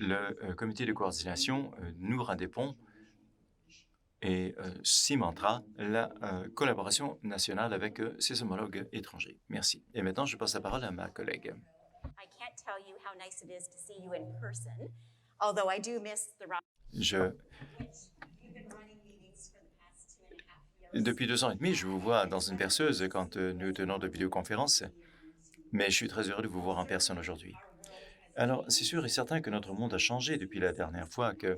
le comité de coordination nouera des ponts et cimentera la collaboration nationale avec ses homologues étrangers. Merci. Et maintenant, je passe la parole à ma collègue. Depuis 2 ans et demi, je vous vois dans une perceuse quand nous tenons de vidéoconférences, mais je suis très heureux de vous voir en personne aujourd'hui. Alors, c'est sûr et certain que notre monde a changé depuis la dernière fois que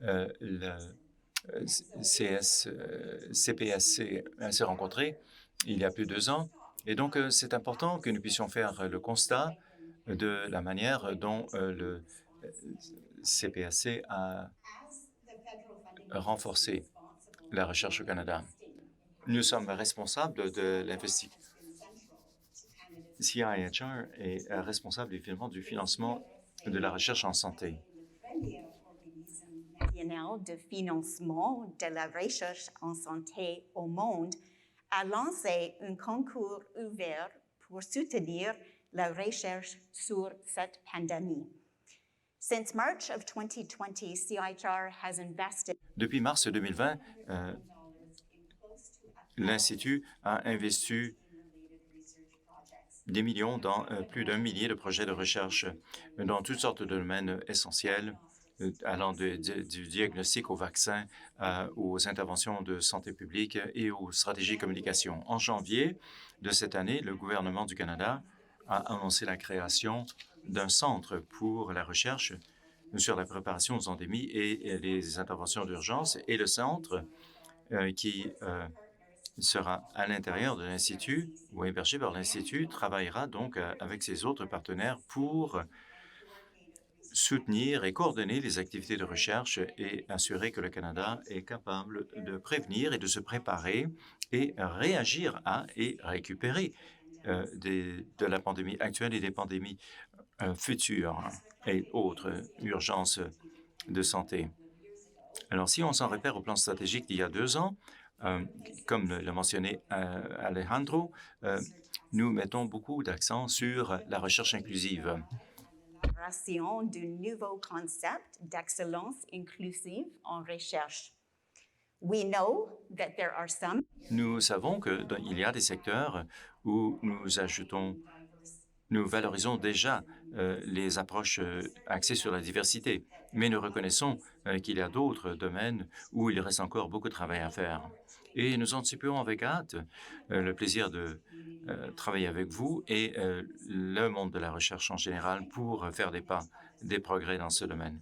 le CPSC s'est rencontré il y a plus de 2 ans. Et donc, c'est important que nous puissions faire le constat de la manière dont le CPSC a renforcé la recherche au Canada. Nous sommes responsables de l'investissement. CIHR est responsable évidemment du financement de la recherche en santé. De financement de la recherche en santé au monde a lancé un concours ouvert pour soutenir la recherche sur cette pandémie. Since March of 2020, CIHR has invested. Depuis mars 2020, l'Institut a investi des millions dans plus d'1 millier de projets de recherche dans toutes sortes de domaines essentiels, allant du diagnostic au vaccin, aux interventions de santé publique et aux stratégies de communication. En janvier de cette année, le gouvernement du Canada a annoncé la création d'un centre pour la recherche sur la préparation aux endémies et les interventions d'urgence. Et le centre qui sera à l'intérieur de l'Institut ou hébergé par l'Institut travaillera donc avec ses autres partenaires pour soutenir et coordonner les activités de recherche et assurer que le Canada est capable de prévenir et de se préparer et réagir à et récupérer de la pandémie actuelle et des pandémies futures et autres urgences de santé. Alors, si on s'en réfère au plan stratégique d'il y a 2 ans, comme l'a mentionné Alejandro, nous mettons beaucoup d'accent sur la recherche inclusive. L'élaboration d'un nouveau concept d'excellence inclusive en recherche. We know that there are some Nous savons qu'il y a des secteurs où nous valorisons déjà les approches axées sur la diversité, mais nous reconnaissons qu'il y a d'autres domaines où il reste encore beaucoup de travail à faire. Et nous anticipons avec hâte le plaisir de travailler avec vous et le monde de la recherche en général pour faire des progrès dans ce domaine.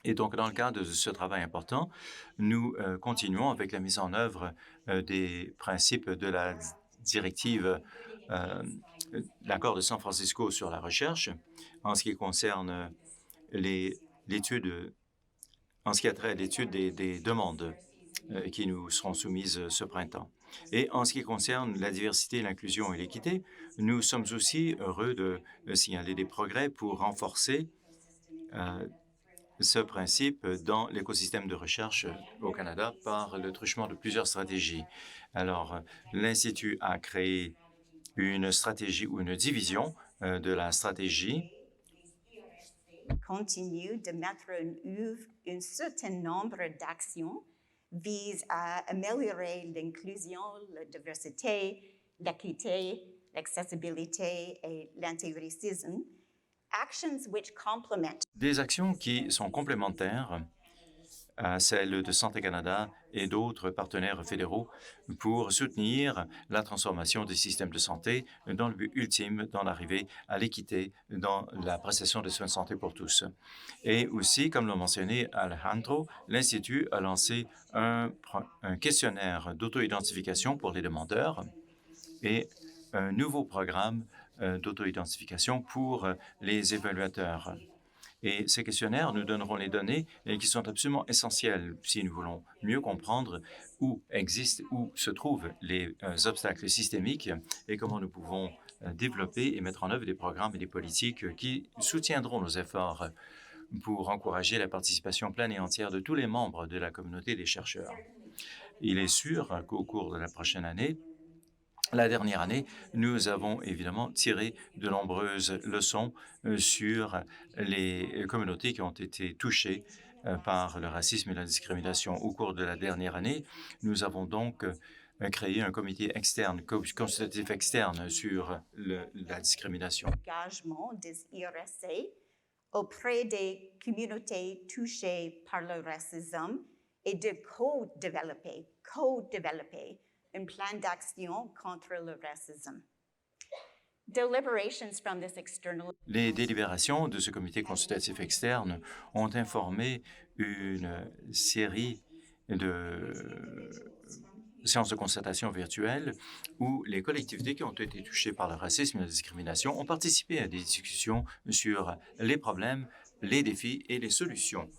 Et donc, dans le cadre de ce travail important, nous continuons avec la mise en œuvre des principes de la directive, l'accord de San Francisco sur la recherche, en ce qui concerne l'étude, en ce qui a trait à l'étude des demandes qui nous seront soumises ce printemps. Et en ce qui concerne la diversité, l'inclusion et l'équité, nous sommes aussi heureux de signaler des progrès pour renforcer ce principe dans l'écosystème de recherche au Canada par le truchement de plusieurs stratégies. Alors, l'Institut a créé une stratégie ou une division de la stratégie. Continue de mettre en œuvre un certain nombre d'actions visent à améliorer l'inclusion, la diversité, l'équité, l'accessibilité et l'intégrisme. Actions which complement Des actions qui sont complémentaires à celles de Santé Canada et d'autres partenaires fédéraux pour soutenir la transformation des systèmes de santé dans le but ultime d'en arriver à l'équité dans la prestation de soins de santé pour tous. Et aussi, comme l'a mentionné Alejandro, l'Institut a lancé un questionnaire d'auto-identification pour les demandeurs et un nouveau programme d'auto-identification pour les évaluateurs. Et ces questionnaires nous donneront les données qui sont absolument essentielles si nous voulons mieux comprendre où se trouvent les obstacles systémiques et comment nous pouvons développer et mettre en œuvre des programmes et des politiques qui soutiendront nos efforts pour encourager la participation pleine et entière de tous les membres de la communauté des chercheurs. Il est sûr qu'au cours de la dernière année, nous avons évidemment tiré de nombreuses leçons sur les communautés qui ont été touchées par le racisme et la discrimination. Au cours de la dernière année, nous avons donc créé un comité externe, consultatif externe sur la discrimination. L'engagement des IRSA auprès des communautés touchées par le racisme et de co-développer un plan d'action contre le racisme. Les délibérations de ce comité consultatif externe ont informé une série de séances de concertation virtuelles où les collectivités qui ont été touchées par le racisme et la discrimination ont participé à des discussions sur les problèmes, les défis et les solutions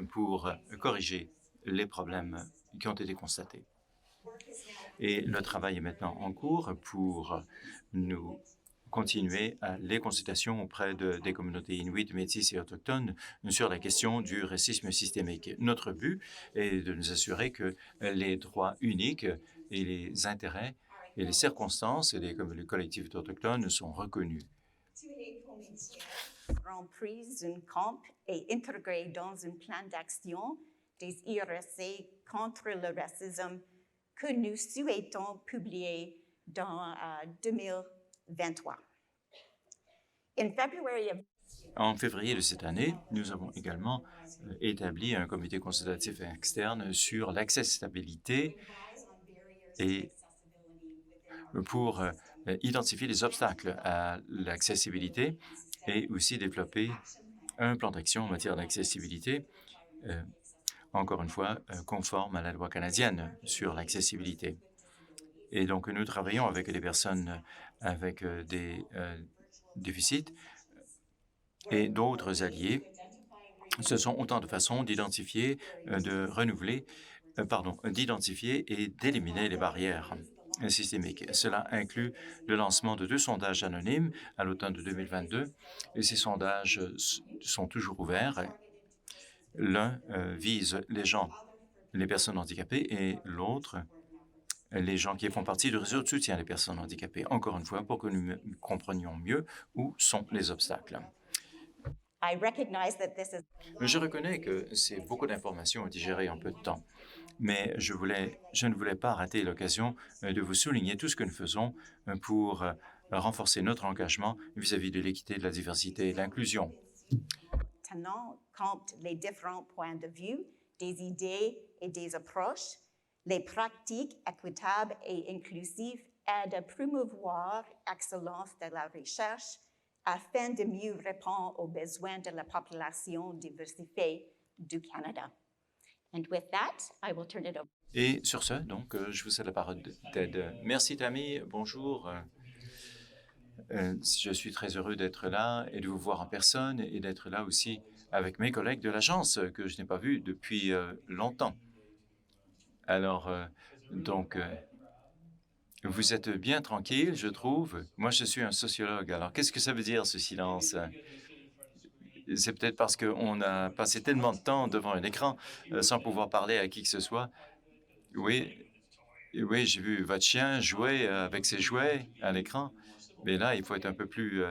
pour corriger les problèmes qui ont été constatés. Et le travail est maintenant en cours pour nous continuer les consultations auprès des communautés inuites, métisses et autochtones sur la question du racisme systémique. Notre but est de nous assurer que les droits uniques et les intérêts et les circonstances des collectivités autochtones sont reconnus. Prise un camp et intégré dans un plan d'action des IRSA contre le racisme que nous souhaitons publier dans 2023. En février de cette année, nous avons également établi un comité consultatif externe sur l'accessibilité et pour identifier les obstacles à l'accessibilité et aussi développer un plan d'action en matière d'accessibilité encore une fois, conforme à la loi canadienne sur l'accessibilité. Et donc, nous travaillons avec les personnes avec des déficits et d'autres alliés. Ce sont autant de façons d'identifier, d'identifier et d'éliminer les barrières systémiques. Cela inclut le lancement de 2 sondages anonymes à l'automne de 2022. Et ces sondages sont toujours ouverts. L'un vise les personnes handicapées et l'autre les gens qui font partie du réseau de soutien des personnes handicapées, encore une fois, pour que nous comprenions mieux où sont les obstacles. I recognize that this is Je reconnais que c'est beaucoup d'informations à digérer en peu de temps, mais je ne voulais pas rater l'occasion de vous souligner tout ce que nous faisons pour renforcer notre engagement vis-à-vis de l'équité, de la diversité et de l'inclusion. tenant compte les différents points de vue, des idées et des approches. Les pratiques équitables et inclusives aident à promouvoir l'excellence de la recherche afin de mieux répondre aux besoins de la population diversifiée du Canada. And with that, I will turn it over. Et sur ce, donc, je vous cède la parole Ted. Merci, Tammy. Bonjour. Je suis très heureux d'être là et de vous voir en personne et d'être là aussi avec mes collègues de l'agence que je n'ai pas vus depuis longtemps. Alors, vous êtes bien tranquille, je trouve. Moi, je suis un sociologue. Alors, qu'est-ce que ça veut dire, ce silence? C'est peut-être parce qu'on a passé tellement de temps devant un écran sans pouvoir parler à qui que ce soit. Oui, j'ai vu votre chien jouer avec ses jouets à l'écran. Mais là, il faut être un peu plus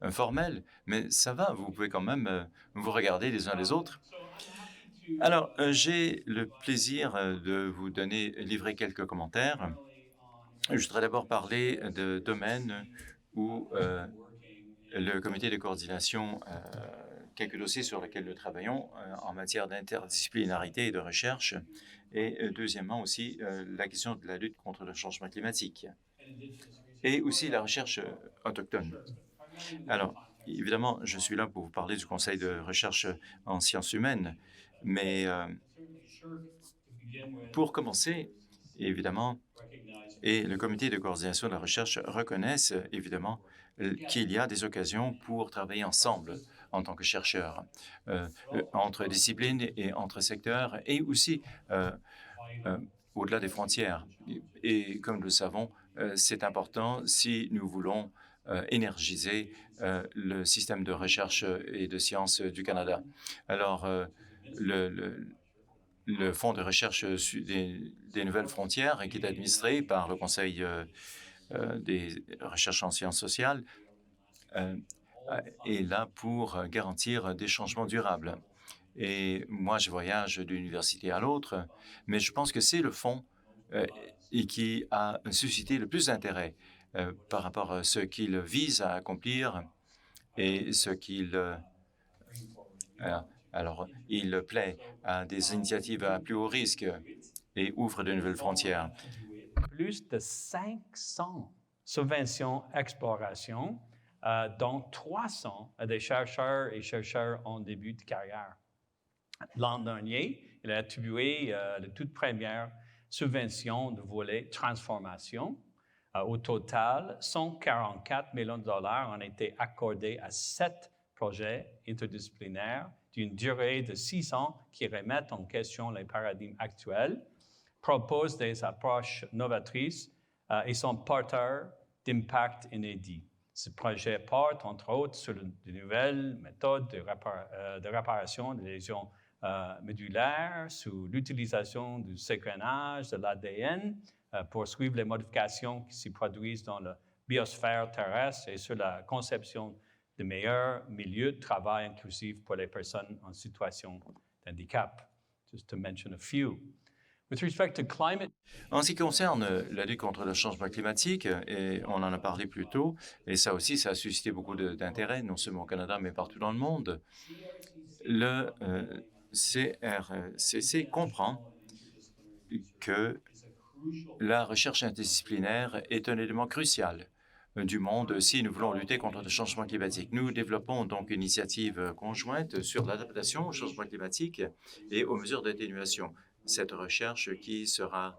informel. Mais ça va, vous pouvez quand même vous regarder les uns les autres. Alors, j'ai le plaisir de vous livrer quelques commentaires. Je voudrais d'abord parler de domaines où le comité de coordination, quelques dossiers sur lesquels nous travaillons en matière d'interdisciplinarité et de recherche. Et deuxièmement aussi, la question de la lutte contre le changement climatique et aussi la recherche autochtone. Alors, évidemment, je suis là pour vous parler du Conseil de recherche en sciences humaines, mais pour commencer, évidemment, et le comité de coordination de la recherche reconnaissent évidemment qu'il y a des occasions pour travailler ensemble en tant que chercheurs, entre disciplines et entre secteurs, et aussi au-delà des frontières. Et comme nous le savons, c'est important si nous voulons énergiser le système de recherche et de sciences du Canada. Alors, le Fonds de recherche des nouvelles frontières, qui est administré par le Conseil des recherches en sciences sociales, est là pour garantir des changements durables. Et moi, je voyage d'une université à l'autre, mais je pense que c'est le fonds qui a suscité le plus d'intérêt par rapport à ce qu'il vise à accomplir et ce qu'il... alors, il plaît à des initiatives à plus haut risque et ouvre de nouvelles frontières. Plus de 500 subventions exploration, dont 300 à des chercheurs et chercheurs en début de carrière. L'an dernier, il a attribué la toute première subvention de volet transformation. Au total, 144 millions de dollars ont été accordés à 7 projets interdisciplinaires d'une durée de 6 ans qui remettent en question les paradigmes actuels, proposent des approches novatrices et sont porteurs d'impact inédits. Ce projet porte, entre autres, sur de nouvelles méthodes de réparation des lésions médulaires, sur l'utilisation du séquençage de l'ADN pour suivre les modifications qui s'y produisent dans la biosphère terrestre et sur la conception de meilleurs milieux de travail inclusifs pour les personnes en situation de handicap. Just to mention a few. With respect to climate... En ce qui concerne la lutte contre le changement climatique, et on en a parlé plus tôt, et ça aussi, ça a suscité beaucoup d'intérêt, non seulement au Canada, mais partout dans le monde, le CRCC comprend que la recherche interdisciplinaire est un élément crucial du monde si nous voulons lutter contre le changement climatique. Nous développons donc une initiative conjointe sur l'adaptation au changement climatique et aux mesures d'atténuation. Cette recherche qui sera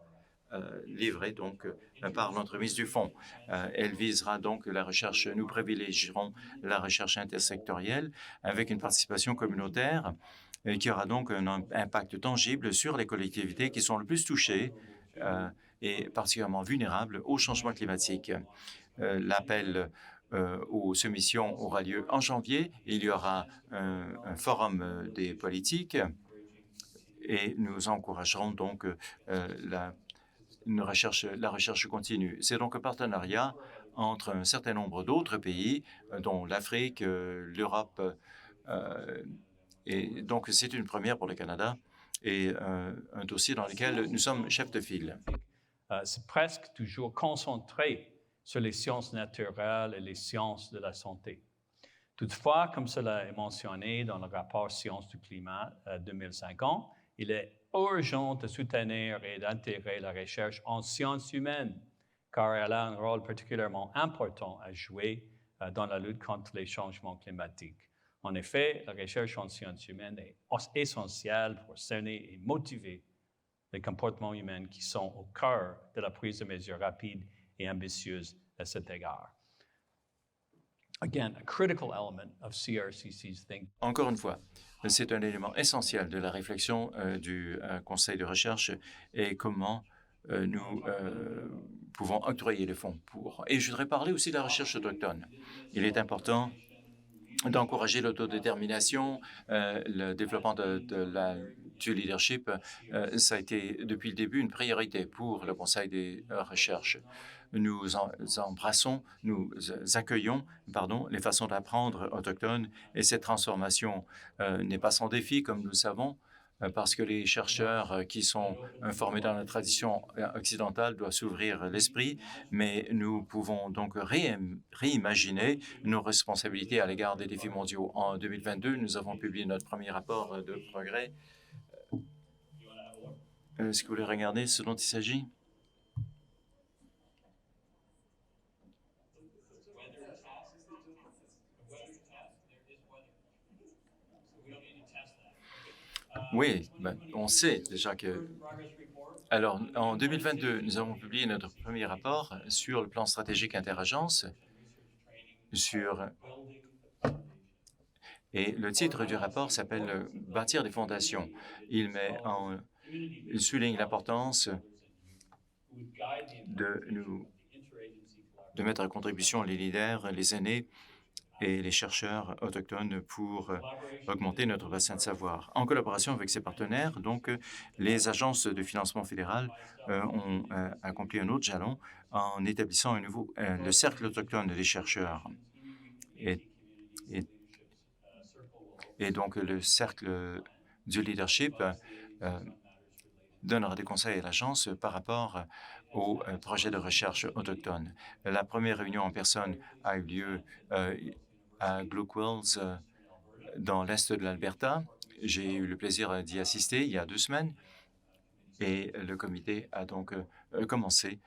livrée donc par l'entremise du fonds. Elle visera donc la recherche, nous privilégierons la recherche intersectorielle avec une participation communautaire qui aura donc un impact tangible sur les collectivités qui sont le plus touchées et particulièrement vulnérables au changement climatique. L'appel aux soumissions aura lieu en janvier. Il y aura un forum des politiques et nous encouragerons donc la recherche continue. C'est donc un partenariat entre un certain nombre d'autres pays, dont l'Afrique, l'Europe, et donc c'est une première pour le Canada et un dossier dans lequel nous sommes chefs de file. C'est presque toujours concentré sur les sciences naturelles et les sciences de la santé. Toutefois, comme cela est mentionné dans le rapport Sciences du climat 2050, il est urgent de soutenir et d'intégrer la recherche en sciences humaines, car elle a un rôle particulièrement important à jouer dans la lutte contre les changements climatiques. En effet, la recherche en sciences humaines est essentielle pour cerner et motiver les comportements humains qui sont au cœur de la prise de mesures rapides et ambitieuses à cet égard. Again, a critical element of CRCC's thinking. Encore une fois, c'est un élément essentiel de la réflexion du Conseil de recherche et comment nous pouvons octroyer les fonds pour. Et je voudrais parler aussi de la recherche autochtone. Il est important d'encourager l'autodétermination, le développement du leadership. Ça a été depuis le début une priorité pour le Conseil des recherches. Nous accueillons les façons d'apprendre autochtones et cette transformation n'est pas sans défi, comme nous le savons, parce que les chercheurs qui sont formés dans la tradition occidentale doivent s'ouvrir l'esprit, mais nous pouvons donc réimaginer nos responsabilités à l'égard des défis mondiaux. En 2022, nous avons publié notre premier rapport de progrès. Est-ce que vous voulez regarder ce dont il s'agit? Oui, on sait déjà que... Alors, en 2022, nous avons publié notre premier rapport sur le plan stratégique interagences et le titre du rapport s'appelle « Bâtir des fondations ». Il souligne l'importance de mettre à contribution les leaders, les aînés et les chercheurs autochtones pour augmenter notre bassin de savoir. En collaboration avec ses partenaires, donc, les agences de financement fédéral ont accompli un autre jalon en établissant le cercle autochtone des chercheurs. Et donc, le cercle du leadership donnera des conseils à l'agence par rapport au projet de recherche autochtone. La première réunion en personne a eu lieu à Gluckwells, dans l'est de l'Alberta. J'ai eu le plaisir d'y assister il y a 2 semaines et le comité a donc commencé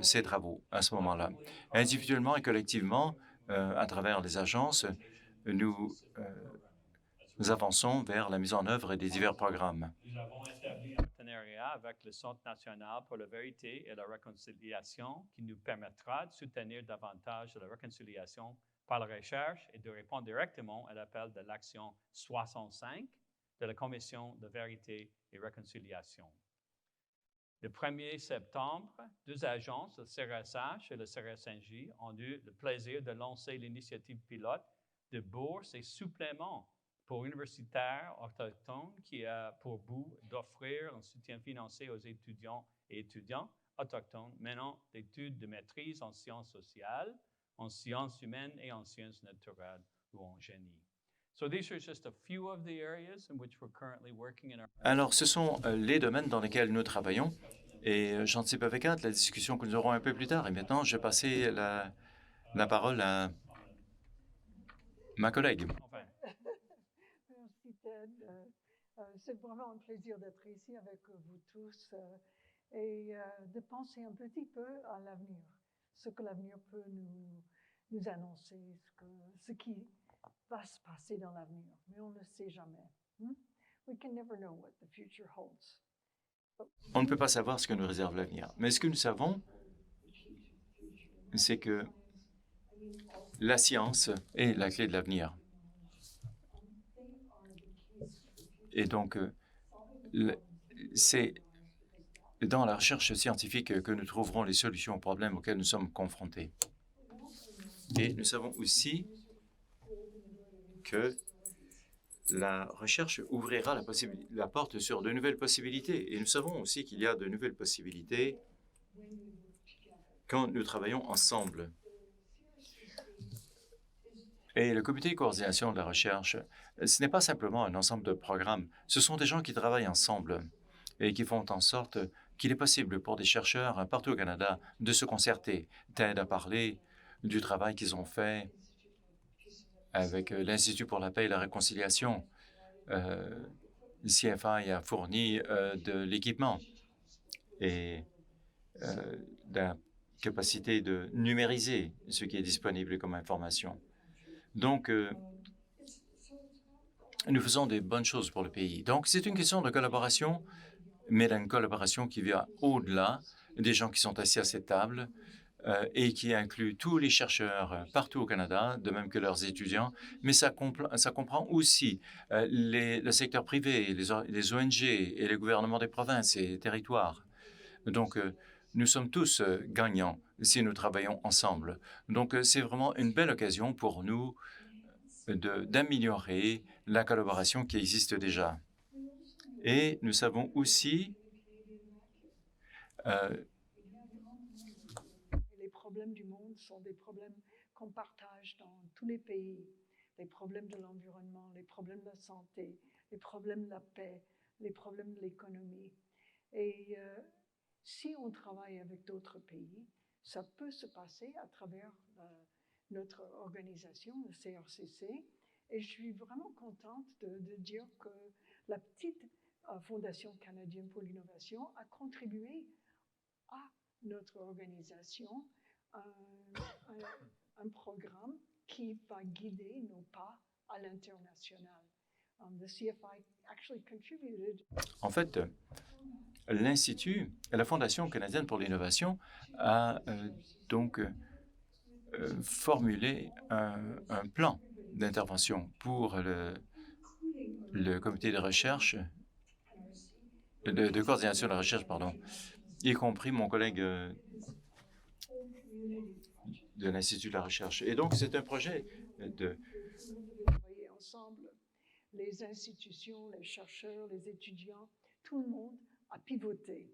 ses travaux à ce moment-là. Individuellement et collectivement, à travers les agences, nous avançons vers la mise en œuvre des divers programmes. Nous avons établi un partenariat avec le Centre national pour la vérité et la réconciliation qui nous permettra de soutenir davantage la réconciliation par la recherche et de répondre directement à l'appel de l'Action 65 de la Commission de vérité et réconciliation. Le 1er septembre, 2 agences, le CRSH et le CRSNJ, ont eu le plaisir de lancer l'initiative pilote de bourses et suppléments pour universitaires autochtones qui a pour but d'offrir un soutien financier aux étudiants et étudiantes autochtones menant des études de maîtrise en sciences sociales, en sciences humaines et en sciences naturelles ou en génie. Alors, ce sont les domaines dans lesquels nous travaillons et j'anticipe avec hâte la discussion que nous aurons un peu plus tard. Et maintenant, je vais passer la parole à ma collègue. Merci, Ted. C'est vraiment un plaisir d'être ici avec vous tous et de penser un petit peu à l'avenir, ce que l'avenir peut nous annoncer, ce qui va se passer dans l'avenir, mais on ne sait jamais. We can never know what the future holds. On ne peut pas savoir ce que nous réserve l'avenir, mais ce que nous savons, c'est que la science est la clé de l'avenir. Et donc, c'est dans la recherche scientifique que nous trouverons les solutions aux problèmes auxquels nous sommes confrontés. Et nous savons aussi que la recherche ouvrira la porte sur de nouvelles possibilités. Et nous savons aussi qu'il y a de nouvelles possibilités quand nous travaillons ensemble. Et le comité de coordination de la recherche, ce n'est pas simplement un ensemble de programmes, ce sont des gens qui travaillent ensemble et qui font en sorte qu'il est possible pour des chercheurs partout au Canada de se concerter, t'aident à parler du travail qu'ils ont fait avec l'Institut pour la paix et la réconciliation. CFI a fourni de l'équipement et de la capacité de numériser ce qui est disponible comme information. Donc, nous faisons des bonnes choses pour le pays. Donc, c'est une question de collaboration, mais une collaboration qui va au-delà des gens qui sont assis à cette table et qui inclut tous les chercheurs partout au Canada, de même que leurs étudiants, mais ça comprend aussi le secteur privé, les ONG et les gouvernements des provinces et territoires. Donc, nous sommes tous gagnants si nous travaillons ensemble. Donc, c'est vraiment une belle occasion pour nous d'améliorer la collaboration qui existe déjà. Et nous savons aussi les problèmes du monde sont des problèmes qu'on partage dans tous les pays. Les problèmes de l'environnement, les problèmes de la santé, les problèmes de la paix, les problèmes de l'économie. Et si on travaille avec d'autres pays, ça peut se passer à travers notre organisation, le CRCC. Et je suis vraiment contente de dire que la petite Fondation canadienne pour l'innovation a contribué à notre organisation un programme qui va guider nos pas à l'international. The CFI actually contributed. En fait, l'Institut, la Fondation canadienne pour l'innovation a donc formulé un plan d'intervention pour le comité de recherche, de coordination de la recherche, pardon, y compris mon collègue de l'Institut de la recherche. Et donc, c'est un projet de... Travailler ensemble, les institutions, les chercheurs, les étudiants, tout le monde a pivoté.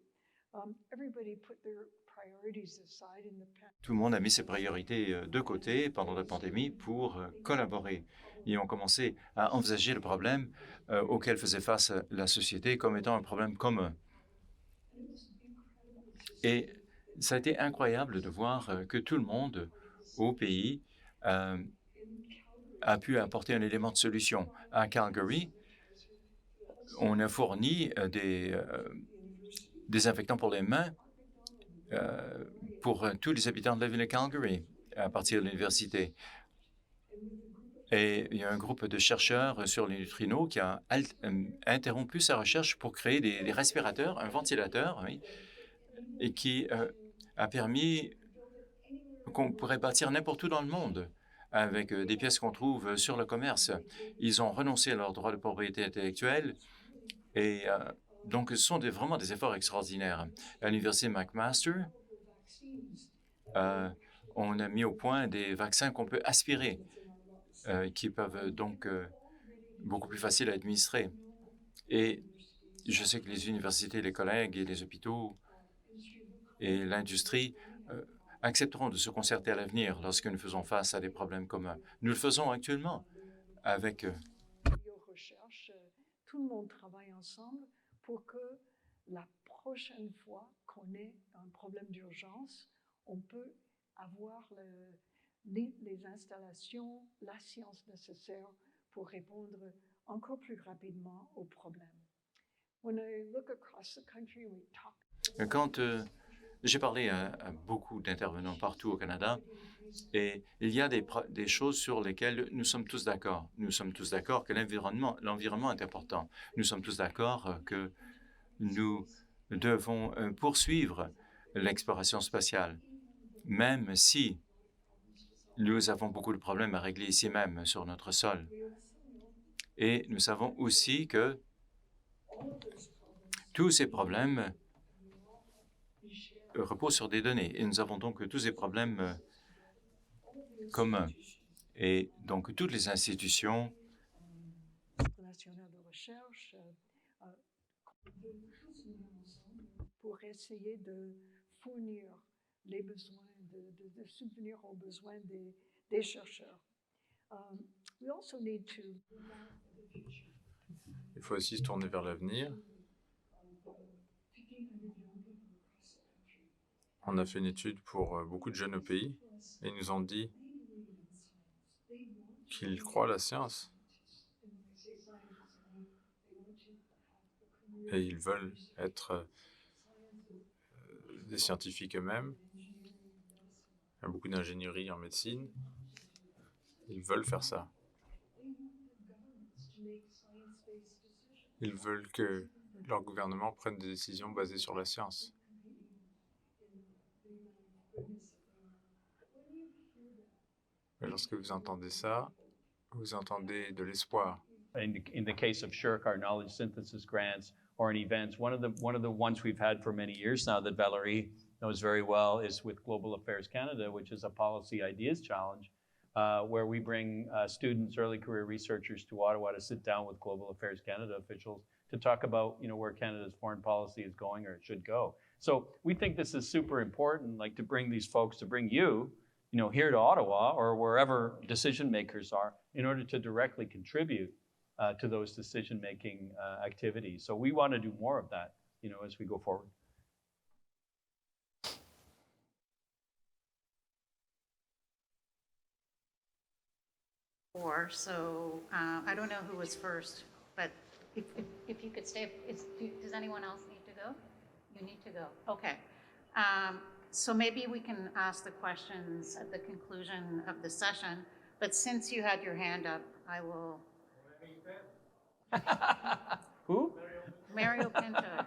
Tout le monde a mis ses priorités de côté pendant la pandémie pour collaborer. Ils ont commencé à envisager le problème auquel faisait face la société comme étant un problème commun. Et ça a été incroyable de voir que tout le monde au pays a pu apporter un élément de solution. À Calgary, on a fourni des désinfectants pour les mains pour tous les habitants de la ville de Calgary à partir de l'université. Et il y a un groupe de chercheurs sur les neutrinos qui a interrompu sa recherche pour créer des respirateurs, un ventilateur, oui, et qui a permis qu'on pourrait bâtir n'importe où dans le monde avec des pièces qu'on trouve sur le commerce. Ils ont renoncé à leur droit de propriété intellectuelle et donc, ce sont vraiment des efforts extraordinaires. À l'Université McMaster, on a mis au point des vaccins qu'on peut aspirer, qui peuvent donc beaucoup plus faciles à administrer. Et je sais que les universités, les collègues et les hôpitaux et l'industrie accepteront de se concerter à l'avenir lorsque nous faisons face à des problèmes communs. Nous le faisons actuellement avec... Tout le monde travaille ensemble pour que la prochaine fois qu'on ait un problème d'urgence, on peut avoir les installations, la science nécessaire pour répondre encore plus rapidement aux problèmes. Quand j'ai parlé à beaucoup d'intervenants partout au Canada, et il y a des choses sur lesquelles nous sommes tous d'accord. Nous sommes tous d'accord que l'environnement est important. Nous sommes tous d'accord que nous devons poursuivre l'exploration spatiale, même si nous avons beaucoup de problèmes à régler ici même, sur notre sol. Et nous savons aussi que tous ces problèmes reposent sur des données. Et nous avons donc tous ces problèmes communs. Et donc, toutes les institutions nationales de recherche pour essayer de fournir les besoins, de subvenir aux besoins des chercheurs. We also need to look out for the future. Il faut aussi se tourner vers l'avenir. On a fait une étude pour beaucoup de jeunes au pays et ils nous ont dit qu'ils croient à la science et ils veulent être des scientifiques eux-mêmes. Il y a beaucoup d'ingénierie en médecine. Ils veulent faire ça. Ils veulent que leur gouvernement prenne des décisions basées sur la science. Et lorsque vous entendez ça, vous entendez de l'espoir. In the case of SSHRC, our knowledge synthesis grants or in events, one of the ones we've had for many years now that Valerie knows very well is with Global Affairs Canada, which is a policy ideas challenge, where we bring students, early career researchers to Ottawa to sit down with Global Affairs Canada officials to talk about, where Canada's foreign policy is going or it should go. So we think this is super important, like to bring these folks, to bring you, here to Ottawa or wherever decision makers are, in order to directly contribute to those decision-making activities. So we want to do more of that, as we go forward. So I don't know who was first, but if you could stay, does anyone else need to go? You need to go. Okay. So maybe we can ask the questions at the conclusion of the session, but since you had your hand up, I will. Who? Mario Pinto.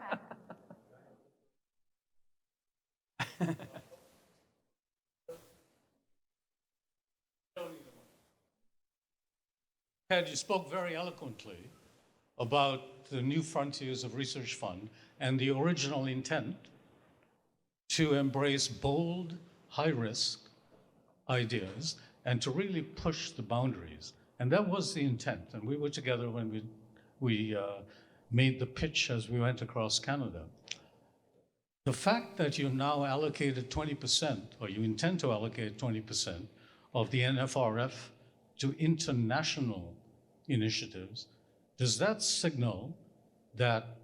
Ted, you spoke very eloquently about the New Frontiers of Research Fund and the original intent to embrace bold, high-risk ideas and to really push the boundaries. And that was the intent. And we were together when we made the pitch as we went across Canada. The fact that you now allocated 20%, or you intend to allocate 20% of the NFRF to international initiatives, does that signal that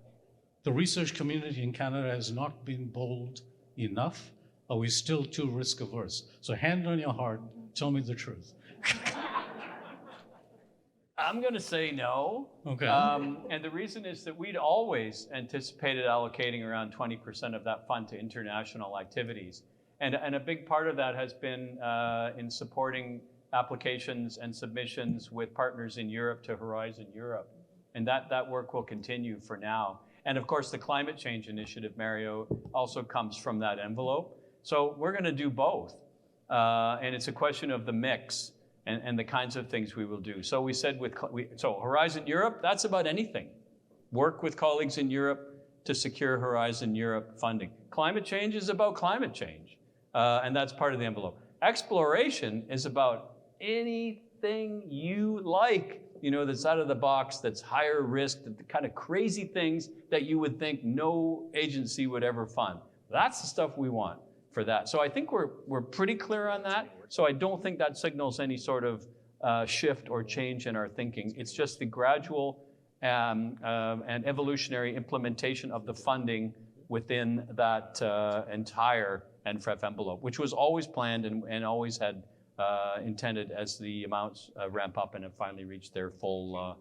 the research community in Canada has not been bold enough? Are we still too risk averse? So hand on your heart, tell me the truth. I'm going to say no. Okay. And the reason is that we'd always anticipated allocating around 20% of that fund to international activities. And a big part of that has been in supporting applications and submissions with partners in Europe to Horizon Europe. And that work will continue for now. And of course, the climate change initiative, Mario, also comes from that envelope. So we're going to do both. And it's a question of the mix and the kinds of things we will do. So we said so Horizon Europe, that's about anything. Work with colleagues in Europe to secure Horizon Europe funding. Climate change is about climate change. And that's part of the envelope. Exploration is about anything you like, that's out of the box, that's higher risk, the kind of crazy things that you would think no agency would ever fund. That's the stuff we want for that. So I think we're pretty clear on that. So I don't think that signals any sort of shift or change in our thinking. It's just the gradual and evolutionary implementation of the funding within that entire NFREF envelope, which was always planned and always had intended as the amounts ramp up and have finally reached their full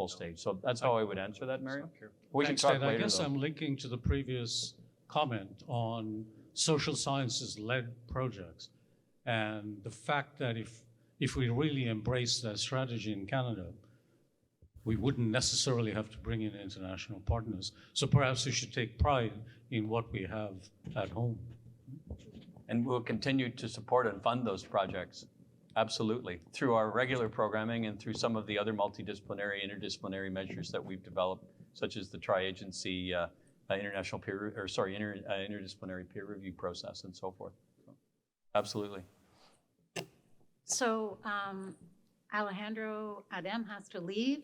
stage. So that's how I would answer that, Mario. We can talk later. I guess I'm linking to the previous comment on social sciences-led projects and the fact that if we really embrace that strategy in Canada, we wouldn't necessarily have to bring in international partners. So perhaps we should take pride in what we have at home. And we'll continue to support and fund those projects, absolutely, through our regular programming and through some of the other multidisciplinary, interdisciplinary measures that we've developed, such as the tri-agency interdisciplinary peer review process and so forth. So, absolutely. So Alejandro Adem has to leave.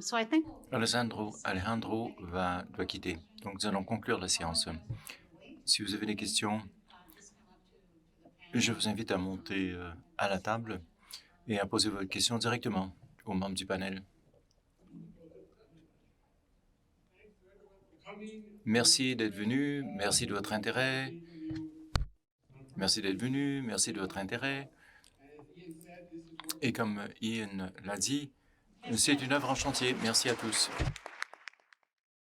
So I think Alejandro doit quitter. Donc nous allons conclure la séance. Si vous avez des questions, Je vous invite à monter à la table et à poser votre question directement aux membres du panel. Merci d'être venu, merci de votre intérêt. Merci d'être venu, merci de votre intérêt. Et comme Ian l'a dit, c'est une œuvre en chantier. Merci à tous.